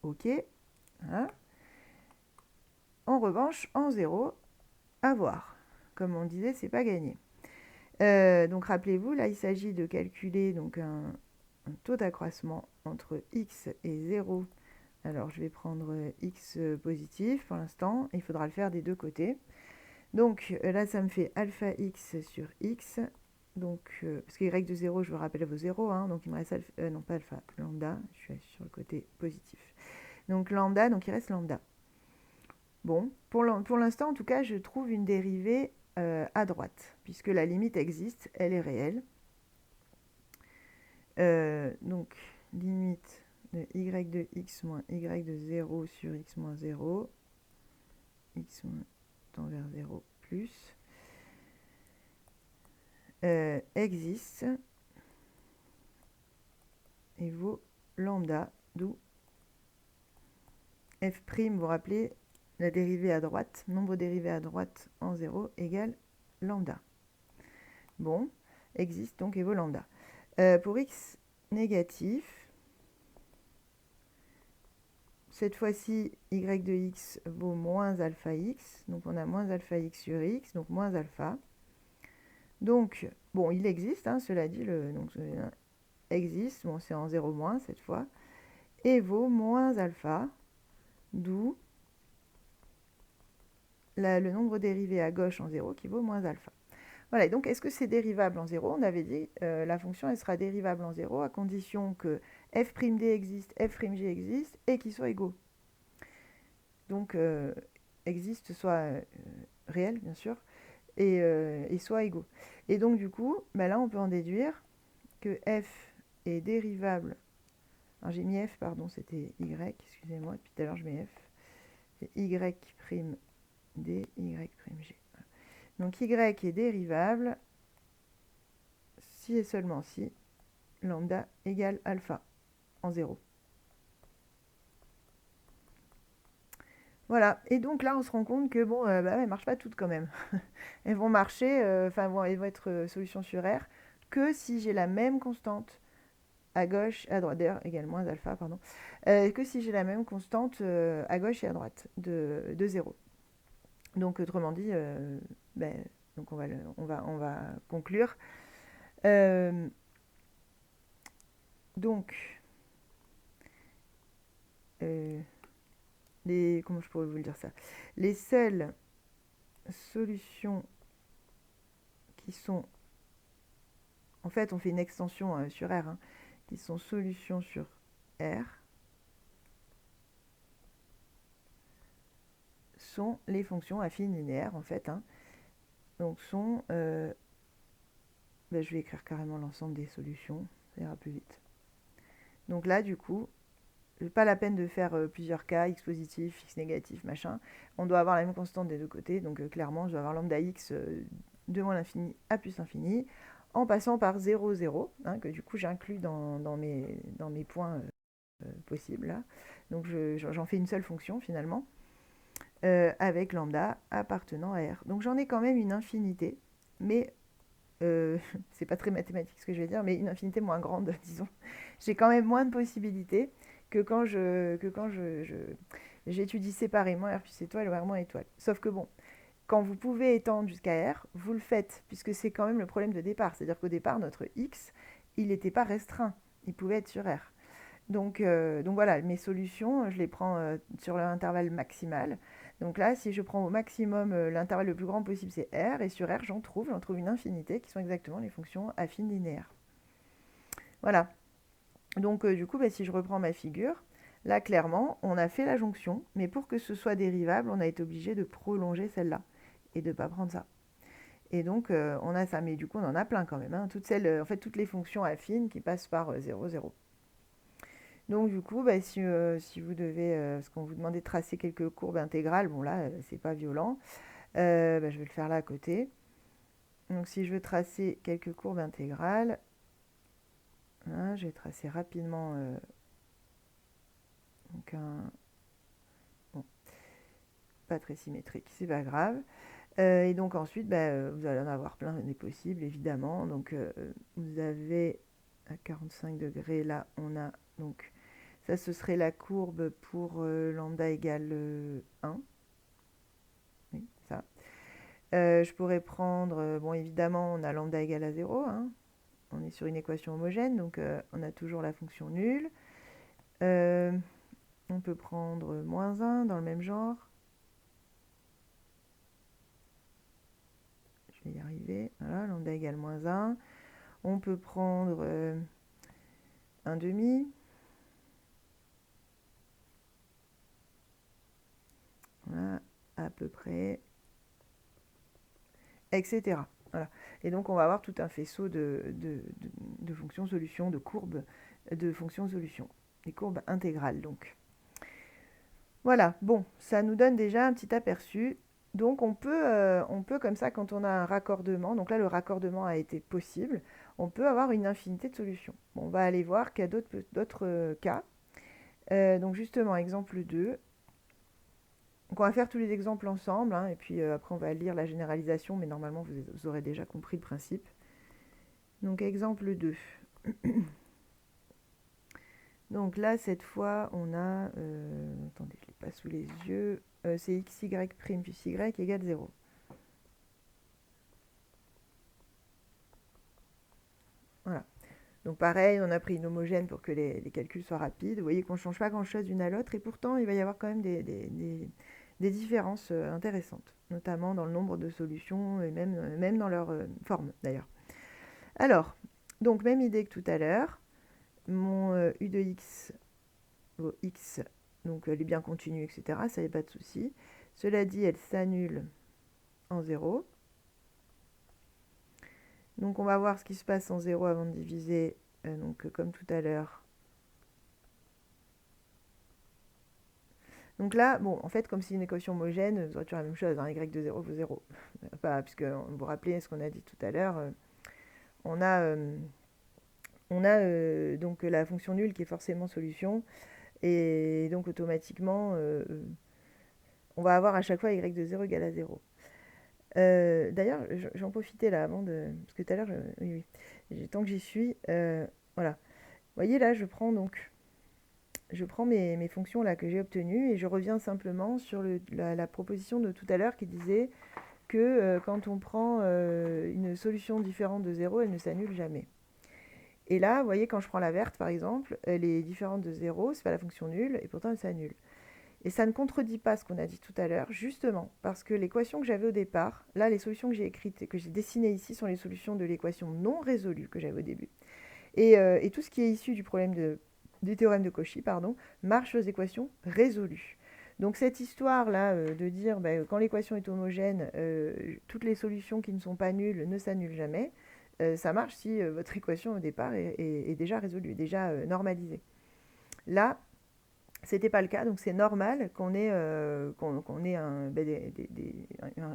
OK. Hein. En revanche, en 0, à voir. Comme on disait, c'est pas gagné. Donc, rappelez-vous, là, il s'agit de calculer donc, un taux d'accroissement entre x et 0. Alors, je vais prendre x positif pour l'instant. Il faudra le faire des deux côtés. Donc là, ça me fait alpha x sur x. Donc, parce que y de 0, je vous rappelle vos 0. Hein, donc il me reste alpha, non pas alpha, lambda. Je suis sur le côté positif. Donc lambda, donc il reste lambda. Bon, pour l'instant, en tout cas, je trouve une dérivée à droite, puisque la limite existe, elle est réelle. Donc, limite de y de x moins y de 0 sur x moins 0. X tend vers 0 plus. Existe et vaut lambda, d'où f', vous vous rappelez, la dérivée à droite, nombre dérivé à droite en 0 égale lambda. Bon, existe donc et vaut lambda. Pour x négatif, cette fois-ci, y de x vaut moins alpha x, donc on a moins alpha x sur x, donc moins alpha. Donc, bon, il existe, hein, cela dit, existe, bon, c'est en 0 moins cette fois, et vaut moins alpha, d'où le nombre dérivé à gauche en 0 qui vaut moins alpha. Voilà, et donc est-ce que c'est dérivable en 0? On avait dit la fonction elle sera dérivable en 0 à condition que f'd existe, f'g existe et qu'ils soient égaux. Donc existe soit réel bien sûr et soit égaux. Et donc du coup, bah là on peut en déduire que f est dérivable. Alors j'ai mis f, pardon, c'était y, excusez-moi, depuis tout à l'heure je mets f. C'est y' d, y'g. Donc y est dérivable si et seulement si lambda égale alpha en 0. Voilà, et donc là on se rend compte que bon, elles ne marchent pas toutes quand même. Elles vont marcher, elles vont être solution sur R que si j'ai la même constante à gauche et à droite, d'ailleurs égale moins alpha, pardon, que si j'ai la même constante à gauche et à droite de 0. Donc autrement dit, donc on va conclure. Donc, comment je pourrais vous le dire ça? Les seules solutions qui sont, en fait, on fait une extension sur R, hein, qui sont solutions sur R, sont les fonctions affines linéaires, en fait. Hein. Donc, je vais écrire carrément l'ensemble des solutions, ça ira plus vite. Donc là, du coup, pas la peine de faire plusieurs cas, x positif, x négatif, machin. On doit avoir la même constante des deux côtés, donc clairement, je dois avoir lambda x de moins l'infini à plus l'infini, en passant par 0, 0, hein, que du coup j'inclus dans mes points possibles. Là. Donc j'en fais une seule fonction finalement, avec lambda appartenant à R. Donc j'en ai quand même une infinité, mais c'est pas très mathématique ce que je vais dire, mais une infinité moins grande, disons. J'ai quand même moins de possibilités que quand j'étudie séparément R plus étoile ou R moins étoile. Sauf que bon, quand vous pouvez étendre jusqu'à R, vous le faites, puisque c'est quand même le problème de départ. C'est-à-dire qu'au départ, notre X, il n'était pas restreint. Il pouvait être sur R. Donc voilà, mes solutions, je les prends sur l'intervalle maximal. Donc là, si je prends au maximum l'intervalle le plus grand possible, c'est R. Et sur R, j'en trouve une infinité qui sont exactement les fonctions affines linéaires. Voilà. Donc du coup, si je reprends ma figure, là, clairement, on a fait la jonction. Mais pour que ce soit dérivable, on a été obligé de prolonger celle-là et de ne pas prendre ça. Et donc, on a ça. Mais du coup, on en a plein quand même. Hein. Toutes les fonctions affines qui passent par 0, 0. Donc du coup, si vous devez, parce qu'on vous demandait de tracer quelques courbes intégrales, bon là, c'est pas violent, je vais le faire là à côté. Donc si je veux tracer quelques courbes intégrales, hein, je vais tracer rapidement donc bon, pas très symétrique, c'est pas grave. Et donc ensuite, vous allez en avoir plein des possibles, évidemment. Donc vous avez à 45 degrés, là, on a donc ça, ce serait la courbe pour lambda égale 1. Oui, ça. Je pourrais prendre, bon évidemment, on a lambda égale à 0. Hein. On est sur une équation homogène, donc on a toujours la fonction nulle. On peut prendre moins 1 dans le même genre. Je vais y arriver. Voilà, lambda égale moins 1. On peut prendre 1 demi. Voilà, à peu près. Etc. Voilà. Et donc, on va avoir tout un faisceau de fonctions solutions, de courbes de fonctions solutions. Des courbes intégrales, donc. Voilà, bon, ça nous donne déjà un petit aperçu. Donc, on peut comme ça, quand on a un raccordement, donc là, le raccordement a été possible, on peut avoir une infinité de solutions. Bon, on va aller voir qu'il y a d'autres cas. Donc, justement, exemple 2. Donc on va faire tous les exemples ensemble, hein, et puis après on va lire la généralisation, mais normalement vous aurez déjà compris le principe. Donc exemple 2. Donc là, cette fois, on a... attendez, je ne l'ai pas sous les yeux. C'est xy' plus y égale 0. Voilà. Donc pareil, on a pris une homogène pour que les calculs soient rapides. Vous voyez qu'on ne change pas grand-chose d'une à l'autre, et pourtant, il va y avoir quand même des différences intéressantes, notamment dans le nombre de solutions, et même dans leur forme, d'ailleurs. Alors, donc même idée que tout à l'heure. Mon u de x vaut x, donc elle est bien continue, etc. Ça n'y a pas de souci. Cela dit, elle s'annule en 0. Donc on va voir ce qui se passe en 0 avant de diviser, donc comme tout à l'heure. Donc là, bon, en fait, comme c'est une équation homogène, vous aurez toujours la même chose, hein, y de 0 vaut 0. Pas, puisque vous vous rappelez ce qu'on a dit tout à l'heure, on a donc la fonction nulle qui est forcément solution, et donc automatiquement, on va avoir à chaque fois y de 0 égale à 0. D'ailleurs, j'en profitais là avant de... Parce que tout à l'heure, oui, tant que j'y suis, voilà. Vous voyez là, je prends mes fonctions là que j'ai obtenues et je reviens simplement sur la proposition de tout à l'heure qui disait que quand on prend une solution différente de 0, elle ne s'annule jamais. Et là, vous voyez, quand je prends la verte par exemple, elle est différente de 0, c'est pas la fonction nulle, et pourtant elle s'annule. Et ça ne contredit pas ce qu'on a dit tout à l'heure, justement, parce que l'équation que j'avais au départ, là, les solutions que j'ai écrites et que j'ai dessinées ici sont les solutions de l'équation non résolue que j'avais au début. Et tout ce qui est issu du théorème de Cauchy, marche aux équations résolues. Donc cette histoire-là de dire quand l'équation est homogène, toutes les solutions qui ne sont pas nulles ne s'annulent jamais, ça marche si votre équation au départ est déjà résolue, déjà normalisée. Là, c'était pas le cas, donc c'est normal qu'on ait un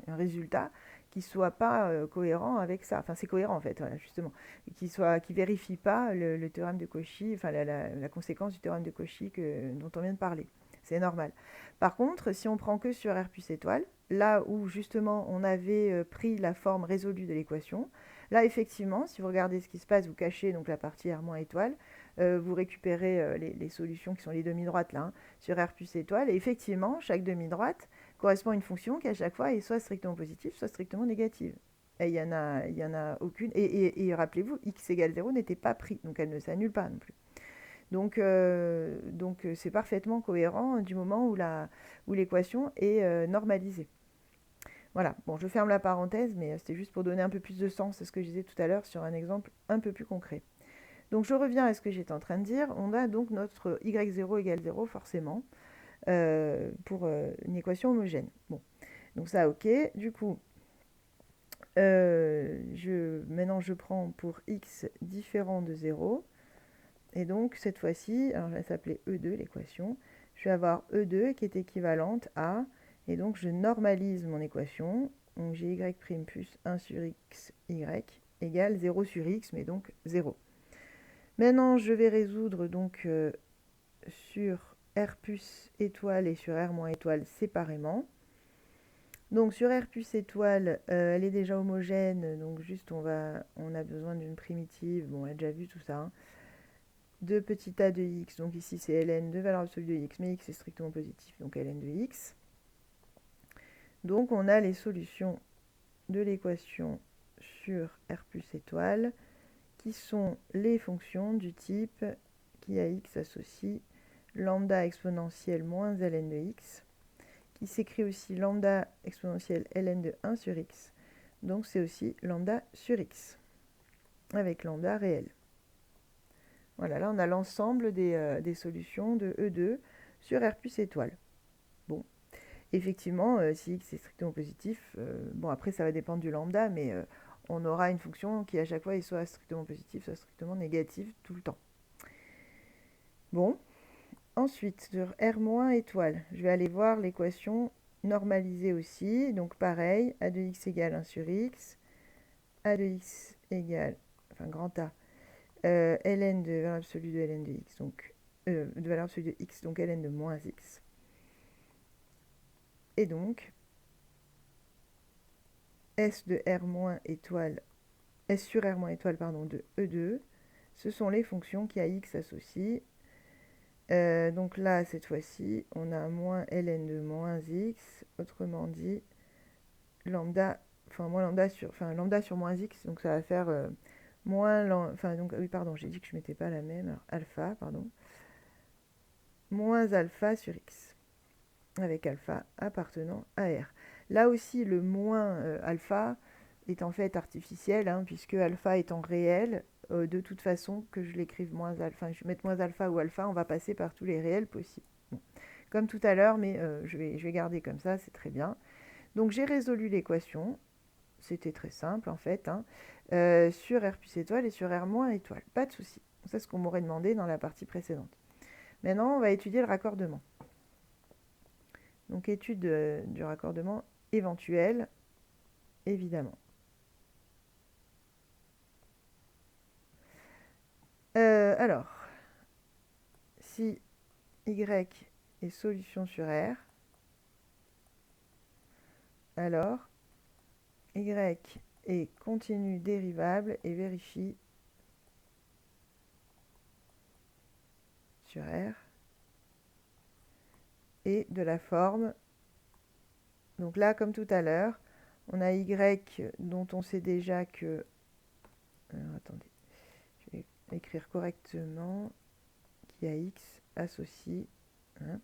résultat qui soit pas cohérent avec ça. Enfin, c'est cohérent en fait, voilà, justement, et qui vérifie pas le théorème de Cauchy, enfin la conséquence du théorème de Cauchy dont on vient de parler. C'est normal. Par contre, si on prend que sur R plus étoile, là où justement on avait pris la forme résolue de l'équation, là effectivement, si vous regardez ce qui se passe, vous cachez donc la partie R moins étoile, vous récupérez les solutions qui sont les demi-droites là, hein, sur R plus étoile. Et effectivement, chaque demi-droite, correspond à une fonction qui à chaque fois est soit strictement positive, soit strictement négative. Et il y en a aucune. Et rappelez-vous, x égale 0 n'était pas pris, donc elle ne s'annule pas non plus. Donc c'est parfaitement cohérent du moment où l'équation est normalisée. Voilà, bon, je ferme la parenthèse, mais c'était juste pour donner un peu plus de sens à ce que je disais tout à l'heure sur un exemple un peu plus concret. Donc je reviens à ce que j'étais en train de dire. On a donc notre y0 égale 0 forcément pour une équation homogène. Bon, donc ça ok. Du coup, maintenant je prends pour x différent de 0. Et donc cette fois-ci, alors elle s'appelait E2 l'équation. Je vais avoir E2 qui est équivalente à, et donc je normalise mon équation. Donc j'ai y' plus 1 sur x y égale 0 sur x, mais donc 0. Maintenant, je vais résoudre donc sur R plus étoile et sur R moins étoile séparément. Donc sur R plus étoile, elle est déjà homogène, donc juste on a besoin d'une primitive, bon on a déjà vu tout ça, hein. De petit a de x, donc ici c'est ln de valeur absolue de x, mais x est strictement positif, donc ln de x. Donc on a les solutions de l'équation sur R plus étoile, qui sont les fonctions du type qui à x associe lambda exponentielle moins ln de x, qui s'écrit aussi lambda exponentielle ln de 1 sur x. Donc c'est aussi lambda sur x, avec lambda réel. Voilà, là on a l'ensemble des solutions de E2 sur R plus étoile. Bon, effectivement, si x est strictement positif, bon après ça va dépendre du lambda, mais on aura une fonction qui à chaque fois est soit strictement positive, soit strictement négative tout le temps. Bon, ensuite sur R- étoile, je vais aller voir l'équation normalisée aussi. Donc pareil, a de x égale 1 sur x, a de x égale, enfin grand A, ln de valeur absolue de ln de x, donc de valeur absolue de x, donc ln de moins x. Et donc, S de R- étoile, S sur R- étoile, pardon, de E2, ce sont les fonctions qui à x associent. Donc là, cette fois-ci, on a moins ln de moins x, autrement dit, lambda, lambda sur moins x, donc ça va faire donc oui, pardon, j'ai dit que je ne mettais pas la même, alors, alpha, pardon, moins alpha sur x, avec alpha appartenant à R. Là aussi, le moins alpha est en fait artificiel, hein, puisque alpha étant réel, de toute façon, que je l'écrive moins alpha, je vais mettre moins alpha ou alpha, on va passer par tous les réels possibles. Bon. Comme tout à l'heure, mais je vais garder comme ça, c'est très bien. Donc j'ai résolu l'équation, c'était très simple en fait, hein, sur R plus étoile et sur R moins étoile, pas de souci. C'est ce qu'on m'aurait demandé dans la partie précédente. Maintenant, on va étudier le raccordement. Donc étude du raccordement éventuel, évidemment. Alors, si y est solution sur R, alors y est continu dérivable et vérifie sur R et de la forme. Donc là, comme tout à l'heure, on a y dont on sait déjà que... Alors, attendez, je vais écrire correctement, qui a x associe. Hein.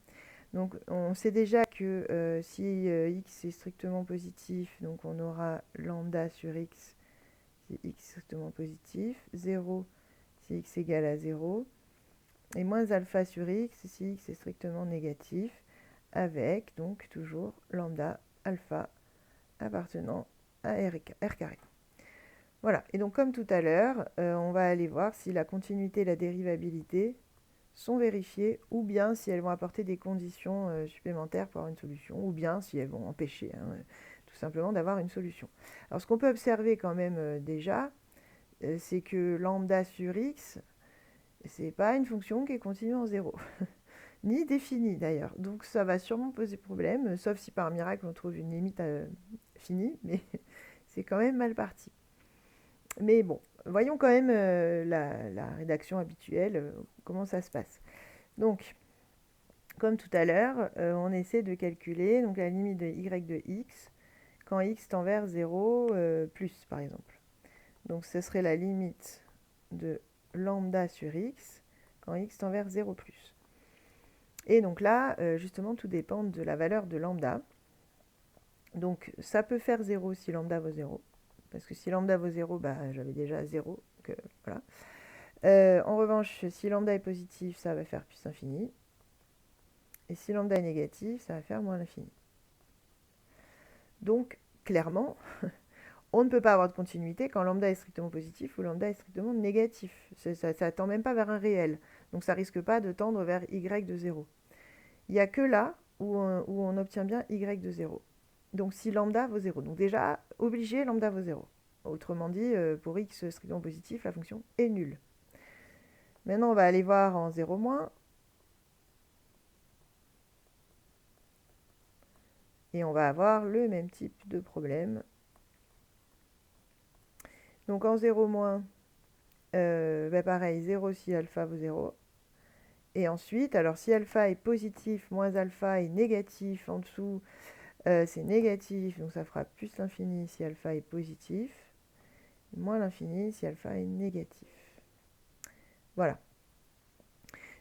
Donc on sait déjà que si x est strictement positif, donc on aura lambda sur x si x est strictement positif, 0 si x égale à 0, et moins alpha sur x si x est strictement négatif, avec donc toujours lambda alpha appartenant à R carré. Voilà, et donc comme tout à l'heure, on va aller voir si la continuité et la dérivabilité sont vérifiées, ou bien si elles vont apporter des conditions supplémentaires pour avoir une solution, ou bien si elles vont empêcher tout simplement d'avoir une solution. Alors ce qu'on peut observer quand même déjà, c'est que lambda sur x, c'est pas une fonction qui est continue en 0, ni définie d'ailleurs. Donc ça va sûrement poser problème, sauf si par miracle on trouve une limite finie, mais c'est quand même mal parti. Mais bon, voyons quand même la rédaction habituelle, comment ça se passe. Donc, comme tout à l'heure, on essaie de calculer donc, la limite de y de x quand x tend vers 0 plus, par exemple. Donc ce serait la limite de lambda sur x quand x tend vers 0 plus. Et donc là, justement, tout dépend de la valeur de lambda. Donc ça peut faire 0 si lambda vaut 0. Parce que si lambda vaut 0, bah, j'avais déjà 0. Donc, voilà. En revanche, si lambda est positif, ça va faire plus infini. Et si lambda est négatif, ça va faire moins l'infini. Donc, clairement, on ne peut pas avoir de continuité quand lambda est strictement positif ou lambda est strictement négatif. Ça ne tend même pas vers un réel. Donc ça risque pas de tendre vers y de 0. Il n'y a que là où on obtient bien y de 0. Donc si lambda vaut 0. Donc déjà, obligé, lambda vaut 0. Autrement dit, pour x strictement positif, la fonction est nulle. Maintenant, on va aller voir en 0-. Et on va avoir le même type de problème. Donc en 0-, bah pareil, 0 si alpha vaut 0. Et ensuite, alors si alpha est positif, moins alpha est négatif en dessous, c'est négatif, donc ça fera plus l'infini si alpha est positif, moins l'infini si alpha est négatif. Voilà.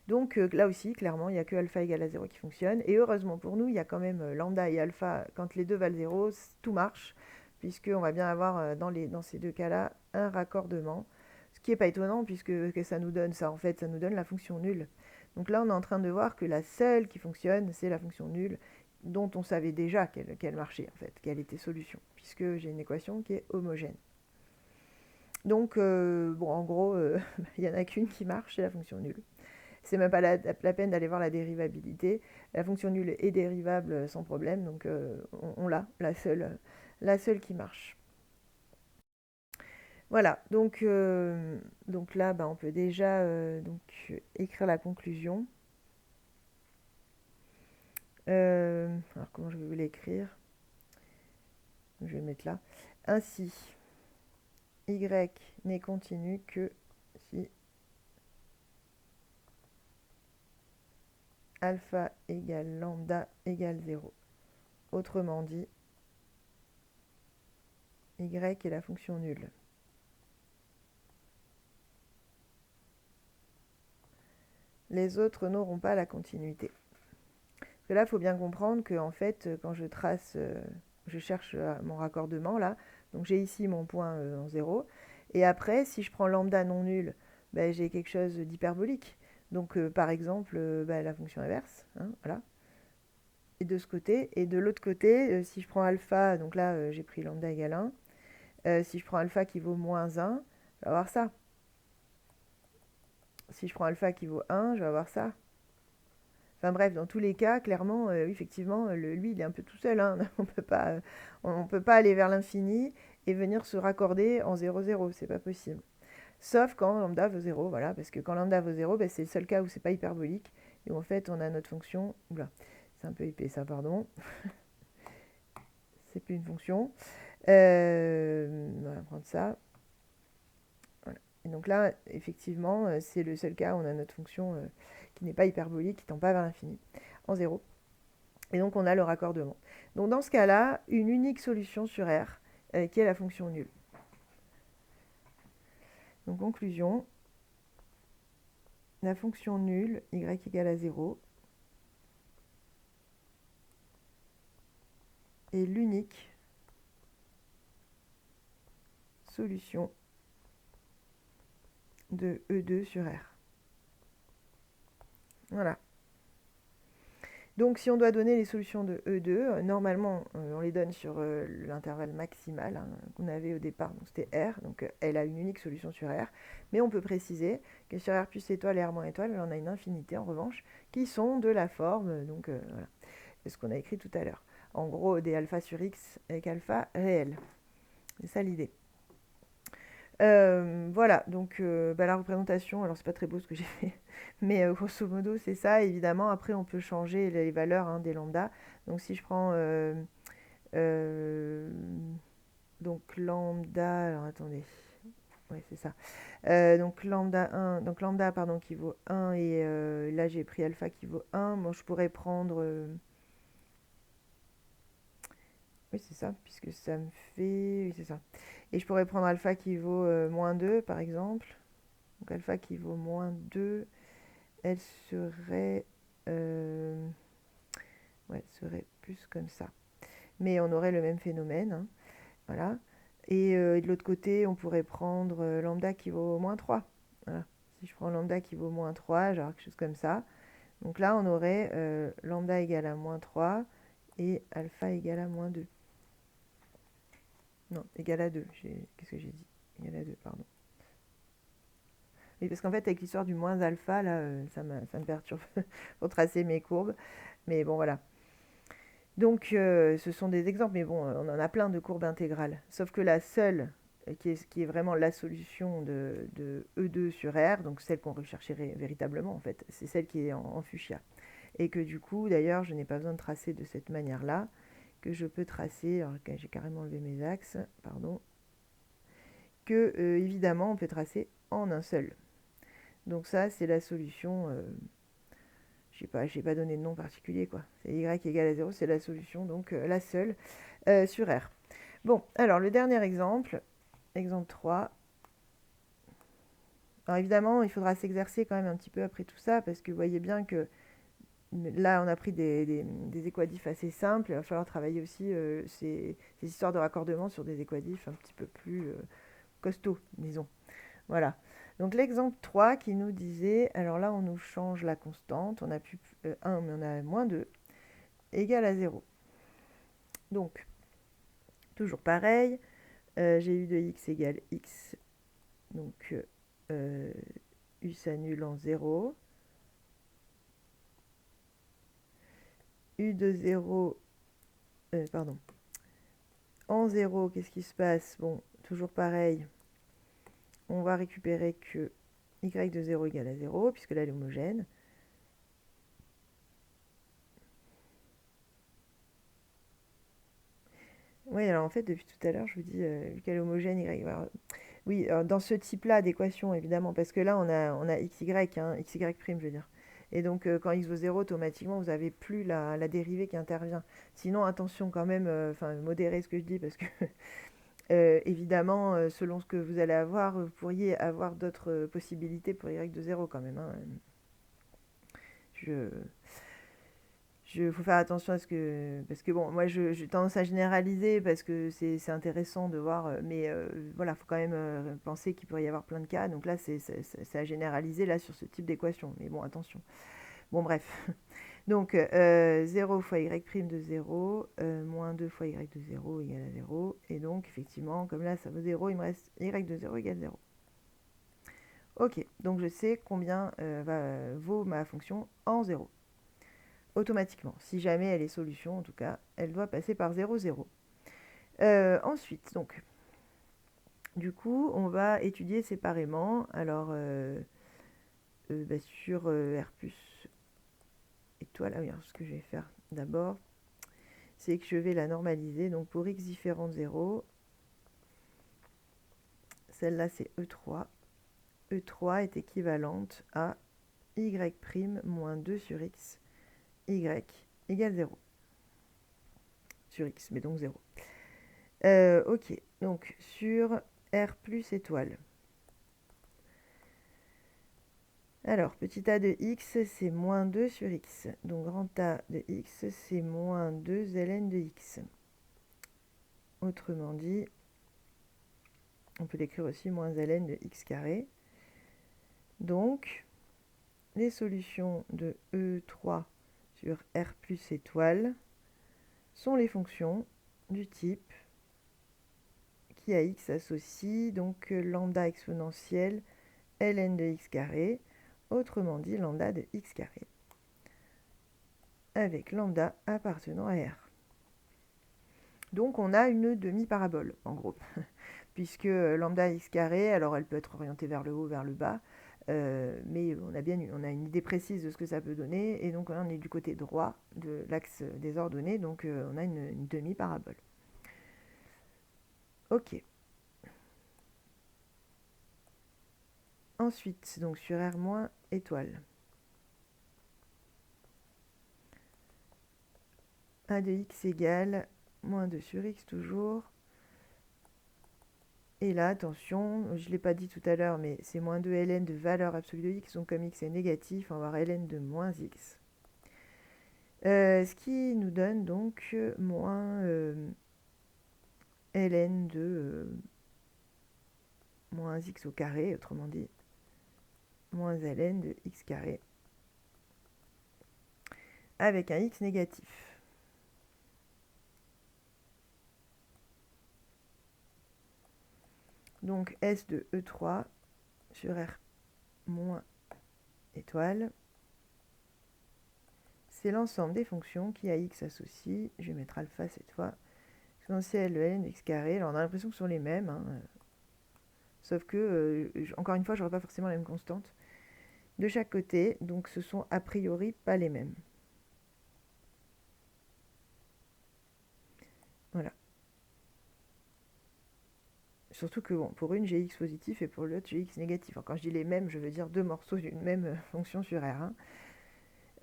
Donc là aussi, clairement, il n'y a que alpha égale à 0 qui fonctionne. Et heureusement pour nous, il y a quand même lambda et alpha, quand les deux valent 0, tout marche, puisqu'on va bien avoir dans ces deux cas-là un raccordement. Ce qui n'est pas étonnant, puisque ça nous donne ça, en fait, ça nous donne la fonction nulle. Donc là, on est en train de voir que la seule qui fonctionne, c'est la fonction nulle, dont on savait déjà qu'elle marchait, en fait, qu'elle était solution, puisque j'ai une équation qui est homogène. Donc, bon, en gros, il n'y en a qu'une qui marche, c'est la fonction nulle. C'est même pas la peine d'aller voir la dérivabilité. La fonction nulle est dérivable sans problème, donc on l'a, la seule qui marche. Voilà, donc là, bah, on peut déjà écrire la conclusion. Alors comment je vais vous l'écrire? Je vais le mettre là. Ainsi, y n'est continu que si alpha égale lambda égale 0. Autrement dit, y est la fonction nulle. Les autres n'auront pas la continuité. Parce que là, il faut bien comprendre que en fait, quand je trace, je cherche mon raccordement là, donc j'ai ici mon point en 0, et après, si je prends lambda non nul, ben, j'ai quelque chose d'hyperbolique. Donc par exemple, ben, la fonction inverse, hein, voilà. Et de ce côté, et de l'autre côté, si je prends alpha, donc là j'ai pris lambda égale 1, si je prends alpha qui vaut moins 1, je vais avoir ça. Si je prends alpha qui vaut 1, je vais avoir ça. Enfin bref, dans tous les cas, clairement, effectivement, lui, il est un peu tout seul. Hein. On peut pas aller vers l'infini et venir se raccorder en 0,0. C'est pas possible. Sauf quand lambda vaut 0, voilà, parce que quand lambda vaut 0, ben, c'est le seul cas où c'est pas hyperbolique. Et où en fait, on a notre fonction. Oula, c'est un peu épais ça, pardon. C'est plus une fonction. On va prendre ça. Voilà. Et donc là, effectivement, c'est le seul cas où on a notre fonction qui n'est pas hyperbolique, qui tend pas vers l'infini, en 0. Et donc on a le raccordement. Donc dans ce cas-là, une unique solution sur R, qui est la fonction nulle. Donc conclusion, la fonction nulle, y égale à 0, est l'unique solution de E2 sur R. Voilà. Donc si on doit donner les solutions de E2, normalement on les donne sur l'intervalle maximal hein, qu'on avait au départ, donc c'était R, donc elle a une unique solution sur R, mais on peut préciser que sur R plus étoile et R moins étoile, on a une infinité en revanche, qui sont de la forme, donc voilà, c'est ce qu'on a écrit tout à l'heure. En gros, des alpha sur X avec alpha réel. C'est ça l'idée. Voilà, donc bah, la représentation, alors c'est pas très beau ce que j'ai fait, mais grosso modo c'est ça. Évidemment, après on peut changer les valeurs hein, des lambda. Donc si je prends donc lambda, alors attendez, Ouais, c'est ça. Donc lambda 1, donc lambda pardon qui vaut 1 et là j'ai pris alpha qui vaut 1. Moi je pourrais prendre oui, c'est ça puisque ça me fait oui, c'est ça. Et je pourrais prendre alpha qui vaut moins 2 par exemple. Donc alpha qui vaut moins 2, elle serait ouais, elle serait plus comme ça. Mais on aurait le même phénomène, hein, voilà. Et de l'autre côté, on pourrait prendre lambda qui vaut moins 3. Voilà. Si je prends lambda qui vaut moins 3, genre quelque chose comme ça. Donc là, on aurait lambda égale à moins 3 et alpha égale à moins 2. Non, égale à 2. Qu'est-ce que j'ai dit? Égale à 2, pardon. Oui, parce qu'en fait, avec l'histoire du moins alpha, là, ça me perturbe pour tracer mes courbes. Mais bon, voilà. Donc, ce sont des exemples, mais bon, on en a plein de courbes intégrales. Sauf que la seule qui est vraiment la solution de E2 sur R, donc celle qu'on rechercherait véritablement, en fait, c'est celle qui est en fuchsia. Et que du coup, d'ailleurs, je n'ai pas besoin de tracer de cette manière-là, que je peux tracer, alors j'ai carrément enlevé mes axes, pardon, que évidemment, on peut tracer en un seul. Donc ça, c'est la solution, je n'ai pas donné de nom particulier, quoi. C'est y égale à 0, c'est la solution, donc la seule sur R. Bon, alors le dernier exemple, exemple 3. Alors évidemment, il faudra s'exercer quand même un petit peu après tout ça, parce que vous voyez bien que là, on a pris des équadifs assez simples. Il va falloir travailler aussi ces histoires de raccordement sur des équadifs un petit peu plus costauds, disons. Voilà. Donc l'exemple 3 qui nous disait, alors là, on nous change la constante. On a plus 1, mais on a moins 2, égale à 0. Donc, toujours pareil. J'ai u de x égale x. Donc, u s'annule en 0. U de 0, pardon, en 0, qu'est-ce qui se passe? Bon, toujours pareil, on va récupérer que y de 0 égale à 0, puisque là, elle est homogène. Oui, alors en fait, depuis tout à l'heure, je vous dis, vu qu'elle est homogène, y. Alors, oui, dans ce type-là d'équation, évidemment, parce que là, on a xy, hein, xy prime, je veux dire. Et donc, quand x vaut 0, automatiquement, vous n'avez plus la dérivée qui intervient. Sinon, attention quand même, enfin, modérez ce que je dis, parce que, évidemment, selon ce que vous allez avoir, vous pourriez avoir d'autres possibilités pour y de 0 quand même, hein. Je, faut faire attention à ce que... Parce que bon, moi j'ai tendance à généraliser parce que c'est intéressant de voir, mais voilà, il faut quand même penser qu'il pourrait y avoir plein de cas. Donc là, c'est à généraliser là sur ce type d'équation. Mais bon, attention. Bon, bref. Donc 0 fois y' de 0, moins 2 fois y de 0 égale à 0. Et donc, effectivement, comme là, ça vaut 0, il me reste y de 0 égale 0. Ok, donc je sais combien vaut ma fonction en 0. Automatiquement. Si jamais elle est solution, en tout cas, elle doit passer par 0, 0. Ensuite, donc, du coup, on va étudier séparément. Alors, sur R plus étoile, ah oui, alors, ce que je vais faire d'abord, c'est que je vais la normaliser. Donc, pour x différent de 0, celle-là, c'est E3. E3 est équivalente à y' moins 2 sur x, y égale 0 sur x, mais donc 0. Ok, donc sur R plus étoile. Alors, petit a de x, c'est moins 2 sur x. Donc, grand A de x, c'est moins 2 ln de x. Autrement dit, on peut l'écrire aussi moins ln de x carré. Donc, les solutions de E3 sur R plus étoile sont les fonctions du type qui à x associe donc lambda exponentielle ln de x carré, autrement dit lambda de x carré, avec lambda appartenant à R. Donc on a une demi-parabole, en gros, puisque lambda x carré, alors elle peut être orientée vers le haut, vers le bas, mais on a une idée précise de ce que ça peut donner, et donc on est du côté droit de l'axe des ordonnées, donc on a une demi-parabole. Ok. Ensuite, donc sur R moins étoile. A de x égale moins 2 sur x toujours. Et là, attention, je ne l'ai pas dit tout à l'heure, mais c'est moins 2 ln de valeur absolue de x, donc comme x est négatif, on va avoir ln de moins x. Ce qui nous donne donc moins ln de moins x au carré, autrement dit, moins ln de x carré, avec un x négatif. Donc S de E3 sur R moins étoile, c'est l'ensemble des fonctions qui à x associe, je vais mettre alpha cette fois, exponentielle de ln de x carré. Alors on a l'impression que ce sont les mêmes, hein, sauf que, encore une fois, je n'aurai pas forcément la même constante de chaque côté, donc ce sont a priori pas les mêmes. Voilà. Surtout que bon, pour une j'ai x positif et pour l'autre j'ai x négatif. Alors, quand je dis les mêmes, je veux dire deux morceaux d'une même fonction sur R.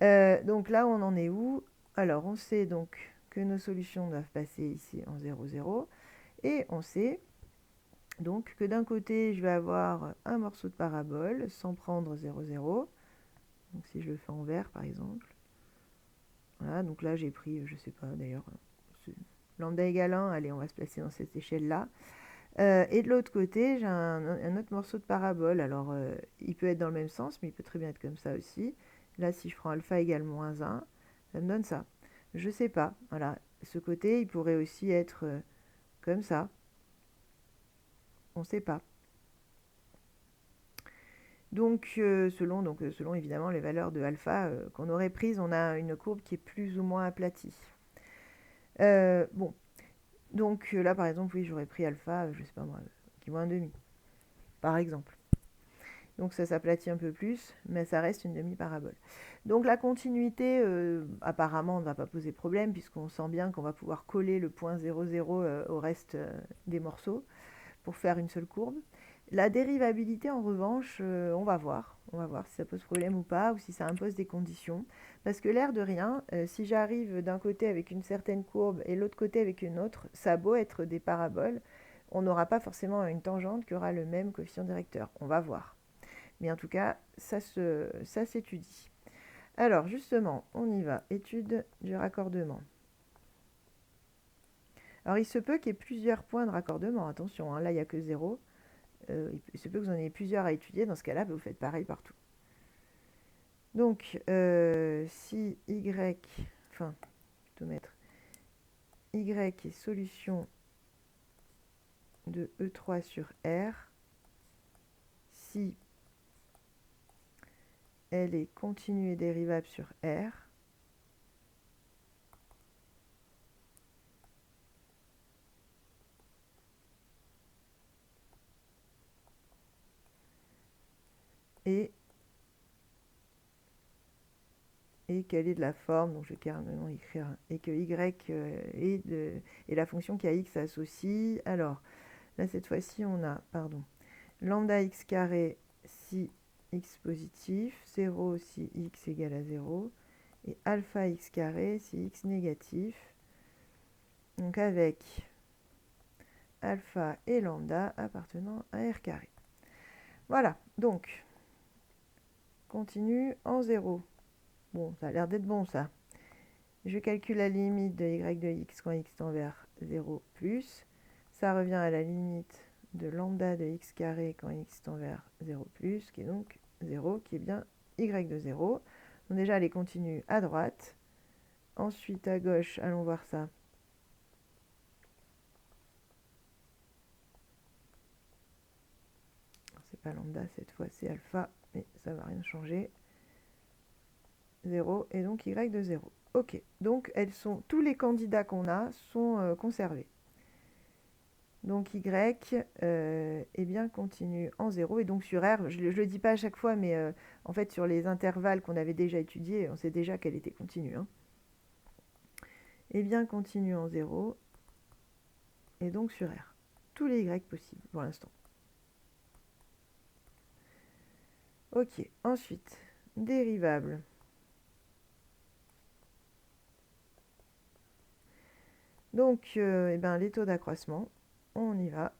Hein. Donc là, on en est où? Alors, on sait donc que nos solutions doivent passer ici en 0, 0. Et on sait donc que d'un côté, je vais avoir un morceau de parabole sans prendre 0, 0. Donc si je le fais en vert, par exemple. Voilà, donc là, j'ai pris, je sais pas d'ailleurs, lambda égale 1. Allez, on va se placer dans cette échelle-là. Et de l'autre côté, j'ai un autre morceau de parabole. Alors, il peut être dans le même sens, mais il peut très bien être comme ça aussi. Là, si je prends alpha égale moins 1, ça me donne ça. Je sais pas. Voilà. Ce côté, il pourrait aussi être comme ça. On ne sait pas. Donc, selon évidemment les valeurs de alpha qu'on aurait prises, on a une courbe qui est plus ou moins aplatie. Bon. Donc là, par exemple, oui, j'aurais pris alpha, je sais pas moi, qui vaut un demi, par exemple. Donc ça s'aplatit un peu plus, mais ça reste une demi-parabole. Donc la continuité, apparemment, ne va pas poser problème, puisqu'on sent bien qu'on va pouvoir coller le point 0, 0 au reste des morceaux pour faire une seule courbe. La dérivabilité, en revanche, on va voir. On va voir si ça pose problème ou pas, ou si ça impose des conditions. Parce que l'air de rien, si j'arrive d'un côté avec une certaine courbe et l'autre côté avec une autre, ça a beau être des paraboles, on n'aura pas forcément une tangente qui aura le même coefficient directeur. On va voir. Mais en tout cas, ça s'étudie. Alors, justement, on y va. Étude du raccordement. Alors, il se peut qu'il y ait plusieurs points de raccordement. Attention, hein, là, il n'y a que 0. Il se peut que vous en ayez plusieurs à étudier. Dans ce cas-là, vous faites pareil partout. Donc, si y, enfin, plutôt mettre y est solution de E3 sur R, si elle est continue et dérivable sur R, et qu'elle est de la forme, donc je vais carrément écrire, et que y est la fonction qui a x associe. Alors, là, cette fois-ci, on a, lambda x carré si x positif, 0 si x égale à 0, et alpha x carré si x négatif. Donc avec alpha et lambda appartenant à R carré. Voilà, donc, continue en 0. Bon, ça a l'air d'être bon, ça. Je calcule la limite de y de x quand x tend vers 0 plus. Ça revient à la limite de lambda de x carré quand x tend vers 0 plus, qui est donc 0, qui est bien y de 0. Donc déjà, elle est continue à droite. Ensuite, à gauche, allons voir ça. C'est pas lambda cette fois, c'est alpha, mais ça ne va rien changer. 0 et donc y de 0. Ok, donc tous les candidats qu'on a sont conservés. Donc y est bien continue en 0 et donc sur R, je ne le dis pas à chaque fois, mais en fait sur les intervalles qu'on avait déjà étudiés, on sait déjà qu'elle était continue. Hein. Et bien continue en 0 et donc sur R. Tous les Y possibles pour l'instant. Ok, ensuite, dérivable. Donc, eh ben, les taux d'accroissement, on y va.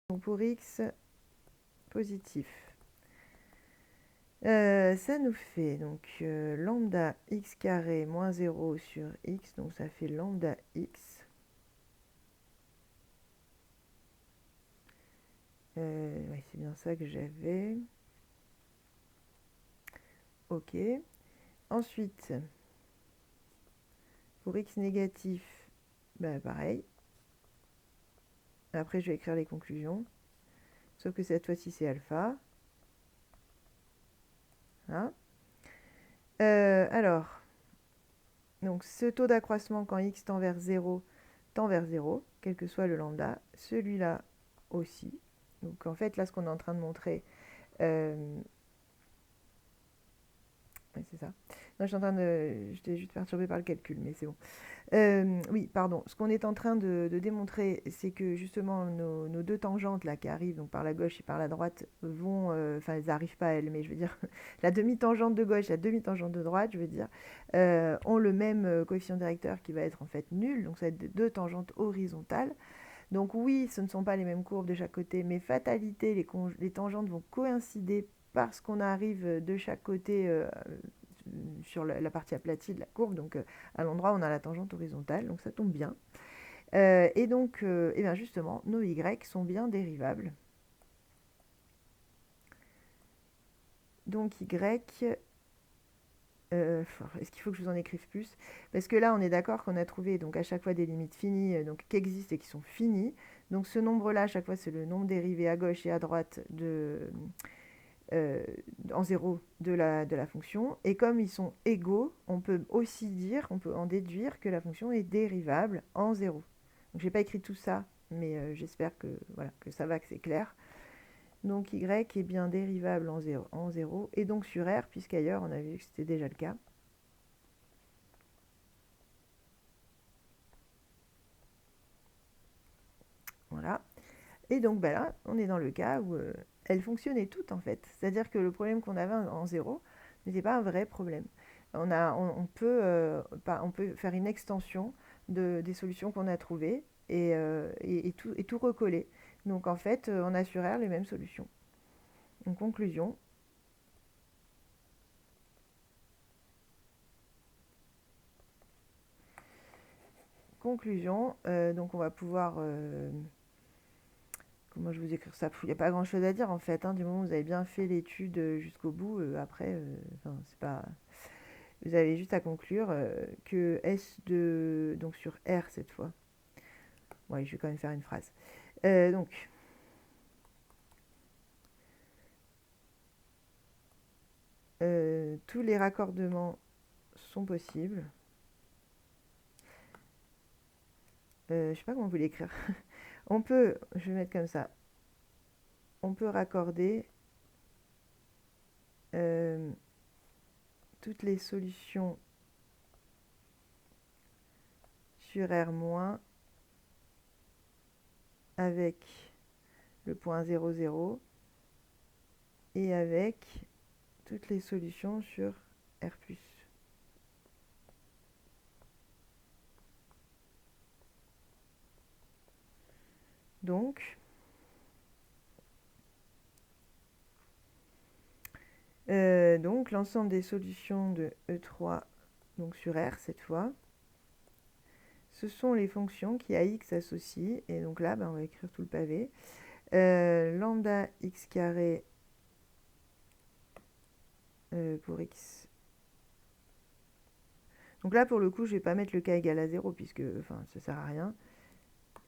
Donc, pour x positif, ça nous fait donc lambda x carré moins 0 sur x, donc ça fait lambda x. Ouais, c'est bien ça que j'avais. Ok. Ensuite, pour x négatif, ben pareil. Après, je vais écrire les conclusions. Sauf que cette fois-ci, c'est alpha. Hein. Alors, donc ce taux d'accroissement quand x tend vers 0, quel que soit le lambda. Celui-là aussi. Donc en fait, là, ce qu'on est en train de montrer, ouais, c'est ça. Non, j'étais juste perturbée par le calcul, mais c'est bon. Oui, pardon. Ce qu'on est en train de démontrer, c'est que justement nos deux tangentes là qui arrivent, donc par la gauche et par la droite, vont, enfin elles n'arrivent pas à elles, mais je veux dire la demi-tangente de gauche, la demi-tangente de droite, je veux dire, ont le même coefficient directeur qui va être en fait nul, donc ça va être deux tangentes horizontales. Donc oui, ce ne sont pas les mêmes courbes de chaque côté, mais fatalité, les tangentes vont coïncider parce qu'on arrive de chaque côté sur la partie aplatie de la courbe, donc à l'endroit où on a la tangente horizontale, donc ça tombe bien. Et donc, et bien justement, nos y sont bien dérivables. Donc y, est-ce qu'il faut que je vous en écrive plus? Parce que là, on est d'accord qu'on a trouvé donc à chaque fois des limites finies, donc qui existent et qui sont finies. Donc ce nombre-là, à chaque fois, c'est le nombre dérivé à gauche et à droite en zéro de la fonction. Et comme ils sont égaux, on peut aussi dire, on peut en déduire que la fonction est dérivable en zéro. Donc j'ai pas écrit tout ça, mais j'espère que, voilà, que ça va, que c'est clair. Donc y est bien dérivable en 0, et donc sur r, puisqu'ailleurs on a vu que c'était déjà le cas. Voilà. Et donc ben là, on est dans le cas où elles fonctionnaient toutes en fait. C'est-à-dire que le problème qu'on avait en 0 n'était pas un vrai problème. On peut faire une extension des solutions qu'on a trouvées et tout recoller. Donc en fait, on a sur R les mêmes solutions. En conclusion, donc on va pouvoir comment je vous écrire ça? Il n'y a pas grand-chose à dire en fait, hein, du moment où vous avez bien fait l'étude jusqu'au bout. Après, enfin, c'est pas. Vous avez juste à conclure que S de donc sur R cette fois. Ouais, je vais quand même faire une phrase. Donc tous les raccordements sont possibles. Je sais pas comment vous l'écrire. On peut, je vais mettre comme ça. On peut raccorder euh, toutes les solutions sur R- avec le point 0, 0 et avec toutes les solutions sur R+. Donc l'ensemble des solutions de E3, donc sur R cette fois, ce sont les fonctions qui à x associent, et donc là, ben, on va écrire tout le pavé. Lambda x carré pour x. Donc là, pour le coup, je ne vais pas mettre le k égal à 0, puisque enfin, ça ne sert à rien.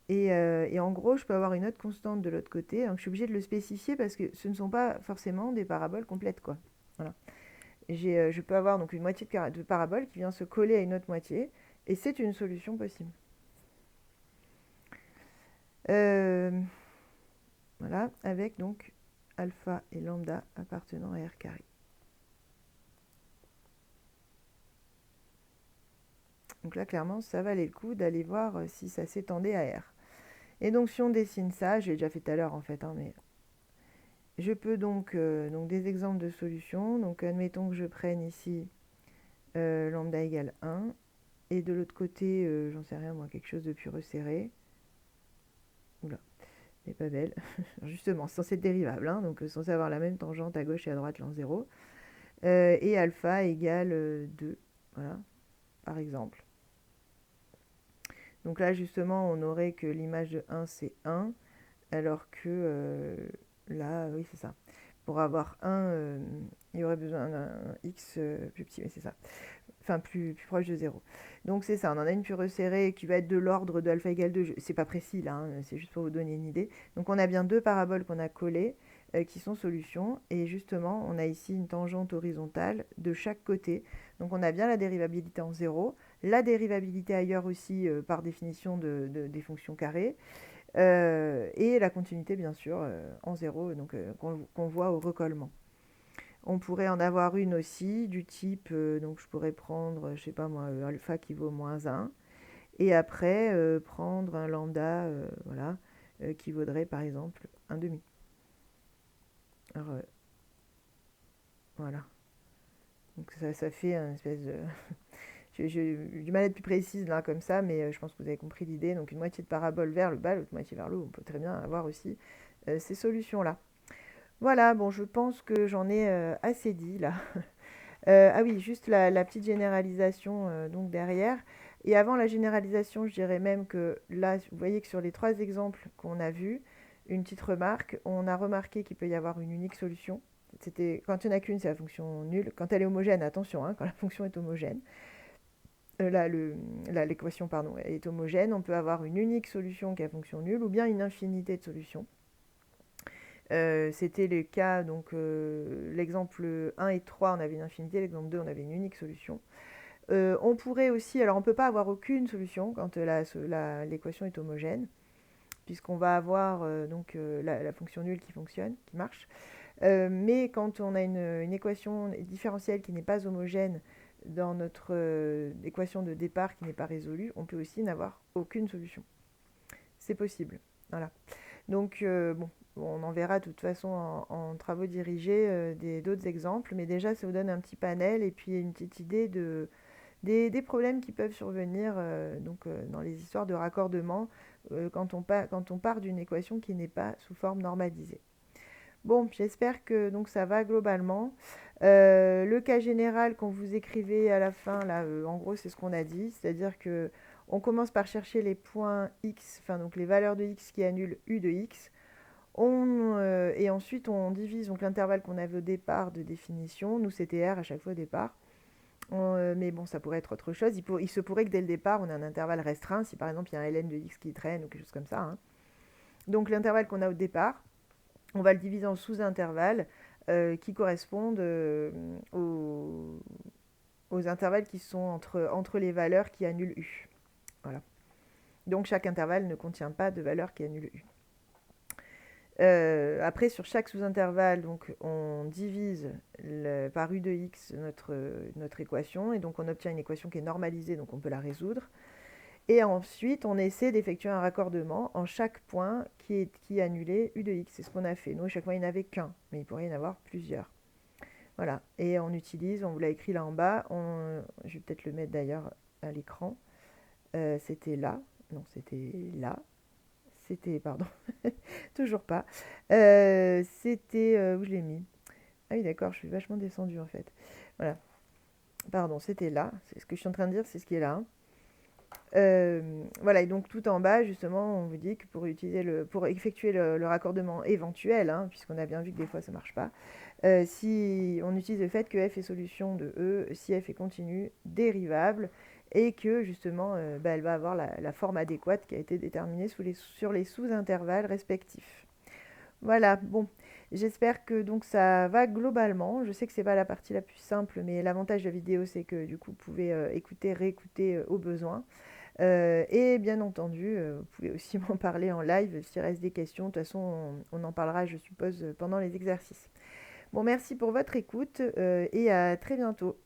Et en gros, je peux avoir une autre constante de l'autre côté. Donc je suis obligée de le spécifier parce que ce ne sont pas forcément des paraboles complètes, quoi. Voilà. Je peux avoir donc une moitié de parabole qui vient se coller à une autre moitié, et c'est une solution possible. Voilà, avec donc alpha et lambda appartenant à R carré. Donc là, clairement, ça valait le coup d'aller voir si ça s'étendait à R. Et donc, si on dessine ça, j'ai déjà fait tout à l'heure en fait, hein, mais je peux donc des exemples de solutions. Donc admettons que je prenne ici lambda égale 1. Et de l'autre côté, j'en sais rien moi, quelque chose de plus resserré. Oula, elle n'est pas belle. Justement, c'est censé être dérivable, hein, donc censé avoir la même tangente à gauche et à droite l'an 0. Et alpha égale 2, voilà, par exemple. Donc là, justement, on aurait que l'image de 1, c'est 1, alors que là, oui, c'est ça. Pour avoir 1, il y aurait besoin d'un x plus petit, mais c'est ça. Enfin, plus proche de 0. Donc c'est ça, on en a une plus resserrée qui va être de l'ordre de alpha égale 2. C'est pas précis là, hein, c'est juste pour vous donner une idée. Donc on a bien deux paraboles qu'on a collées qui sont solutions. Et justement, on a ici une tangente horizontale de chaque côté. Donc on a bien la dérivabilité en 0, la dérivabilité ailleurs aussi par définition des fonctions carrées. Et la continuité bien sûr en 0 donc qu'on voit au recollement. On pourrait en avoir une aussi du type, donc je pourrais prendre, je sais pas moi, alpha qui vaut moins 1, et après prendre un lambda voilà, qui vaudrait par exemple un demi. Alors voilà. Donc ça fait une espèce de... J'ai eu du mal à être plus précise là comme ça, mais je pense que vous avez compris l'idée. Donc une moitié de parabole vers le bas, l'autre moitié vers le haut. On peut très bien avoir aussi ces solutions-là. Voilà, bon, je pense que j'en ai assez dit là. Ah oui, juste la petite généralisation donc derrière. Et avant la généralisation, je dirais même que là, vous voyez que sur les trois exemples qu'on a vus, une petite remarque, on a remarqué qu'il peut y avoir une unique solution. C'était quand il n'y en a qu'une, c'est la fonction nulle. Quand elle est homogène, attention, hein, quand la fonction est homogène, l'équation pardon, est homogène, on peut avoir une unique solution qui est la fonction nulle ou bien une infinité de solutions. C'était le cas, donc l'exemple 1 et 3, on avait une infinité, l'exemple 2, on avait une unique solution. On pourrait aussi, alors on ne peut pas avoir aucune solution quand l'équation est homogène, puisqu'on va avoir la fonction nulle qui fonctionne, qui marche. Mais quand on a une équation différentielle qui n'est pas homogène dans notre équation de départ qui n'est pas résolue, on peut aussi n'avoir aucune solution. C'est possible. Voilà. Donc, bon, on en verra de toute façon en travaux dirigés d'autres exemples, mais déjà, ça vous donne un petit panel et puis une petite idée des problèmes qui peuvent survenir dans les histoires de raccordement quand on part d'une équation qui n'est pas sous forme normalisée. Bon, j'espère que donc ça va globalement. Le cas général qu'on vous écrivait à la fin, là, en gros, c'est ce qu'on a dit, c'est-à-dire que on commence par chercher les points x, enfin donc les valeurs de x qui annulent u de x. Et ensuite, on divise donc l'intervalle qu'on avait au départ de définition. Nous, c'était R à chaque fois au départ. Mais bon, ça pourrait être autre chose. Il se pourrait que dès le départ, on ait un intervalle restreint, si par exemple il y a un ln de x qui traîne ou quelque chose comme ça. Hein. Donc l'intervalle qu'on a au départ, on va le diviser en sous-intervalles qui correspondent aux intervalles qui sont entre les valeurs qui annulent u. Voilà. Donc chaque intervalle ne contient pas de valeur qui annule u. Après, sur chaque sous-intervalle, donc, on divise par u de x notre équation, et donc on obtient une équation qui est normalisée, donc on peut la résoudre. Et ensuite, on essaie d'effectuer un raccordement en chaque point qui annulait u de x. C'est ce qu'on a fait. Nous, à chaque fois, il n'y en avait qu'un, mais il pourrait y en avoir plusieurs. Voilà. Et on utilise, on vous l'a écrit là en bas, je vais peut-être le mettre d'ailleurs à l'écran. C'était là. Non, c'était là. C'était, pardon, toujours pas. C'était, où je l'ai mis? Ah oui, d'accord, je suis vachement descendue en fait. Voilà, pardon, c'était là. C'est ce que je suis en train de dire, c'est ce qui est là. Voilà, et donc tout en bas, justement, on vous dit que pour effectuer le raccordement éventuel, hein, puisqu'on a bien vu que des fois ça marche pas, si on utilise le fait que f est solution de E, si f est continue, dérivable, et que justement elle va avoir la forme adéquate qui a été déterminée sur les sous-intervalles respectifs. Voilà, bon, j'espère que donc ça va globalement. Je sais que c'est pas la partie la plus simple, mais l'avantage de la vidéo, c'est que du coup, vous pouvez écouter, réécouter au besoin. Et bien entendu, vous pouvez aussi m'en parler en live s'il reste des questions. De toute façon, on en parlera, je suppose, pendant les exercices. Bon, merci pour votre écoute et à très bientôt.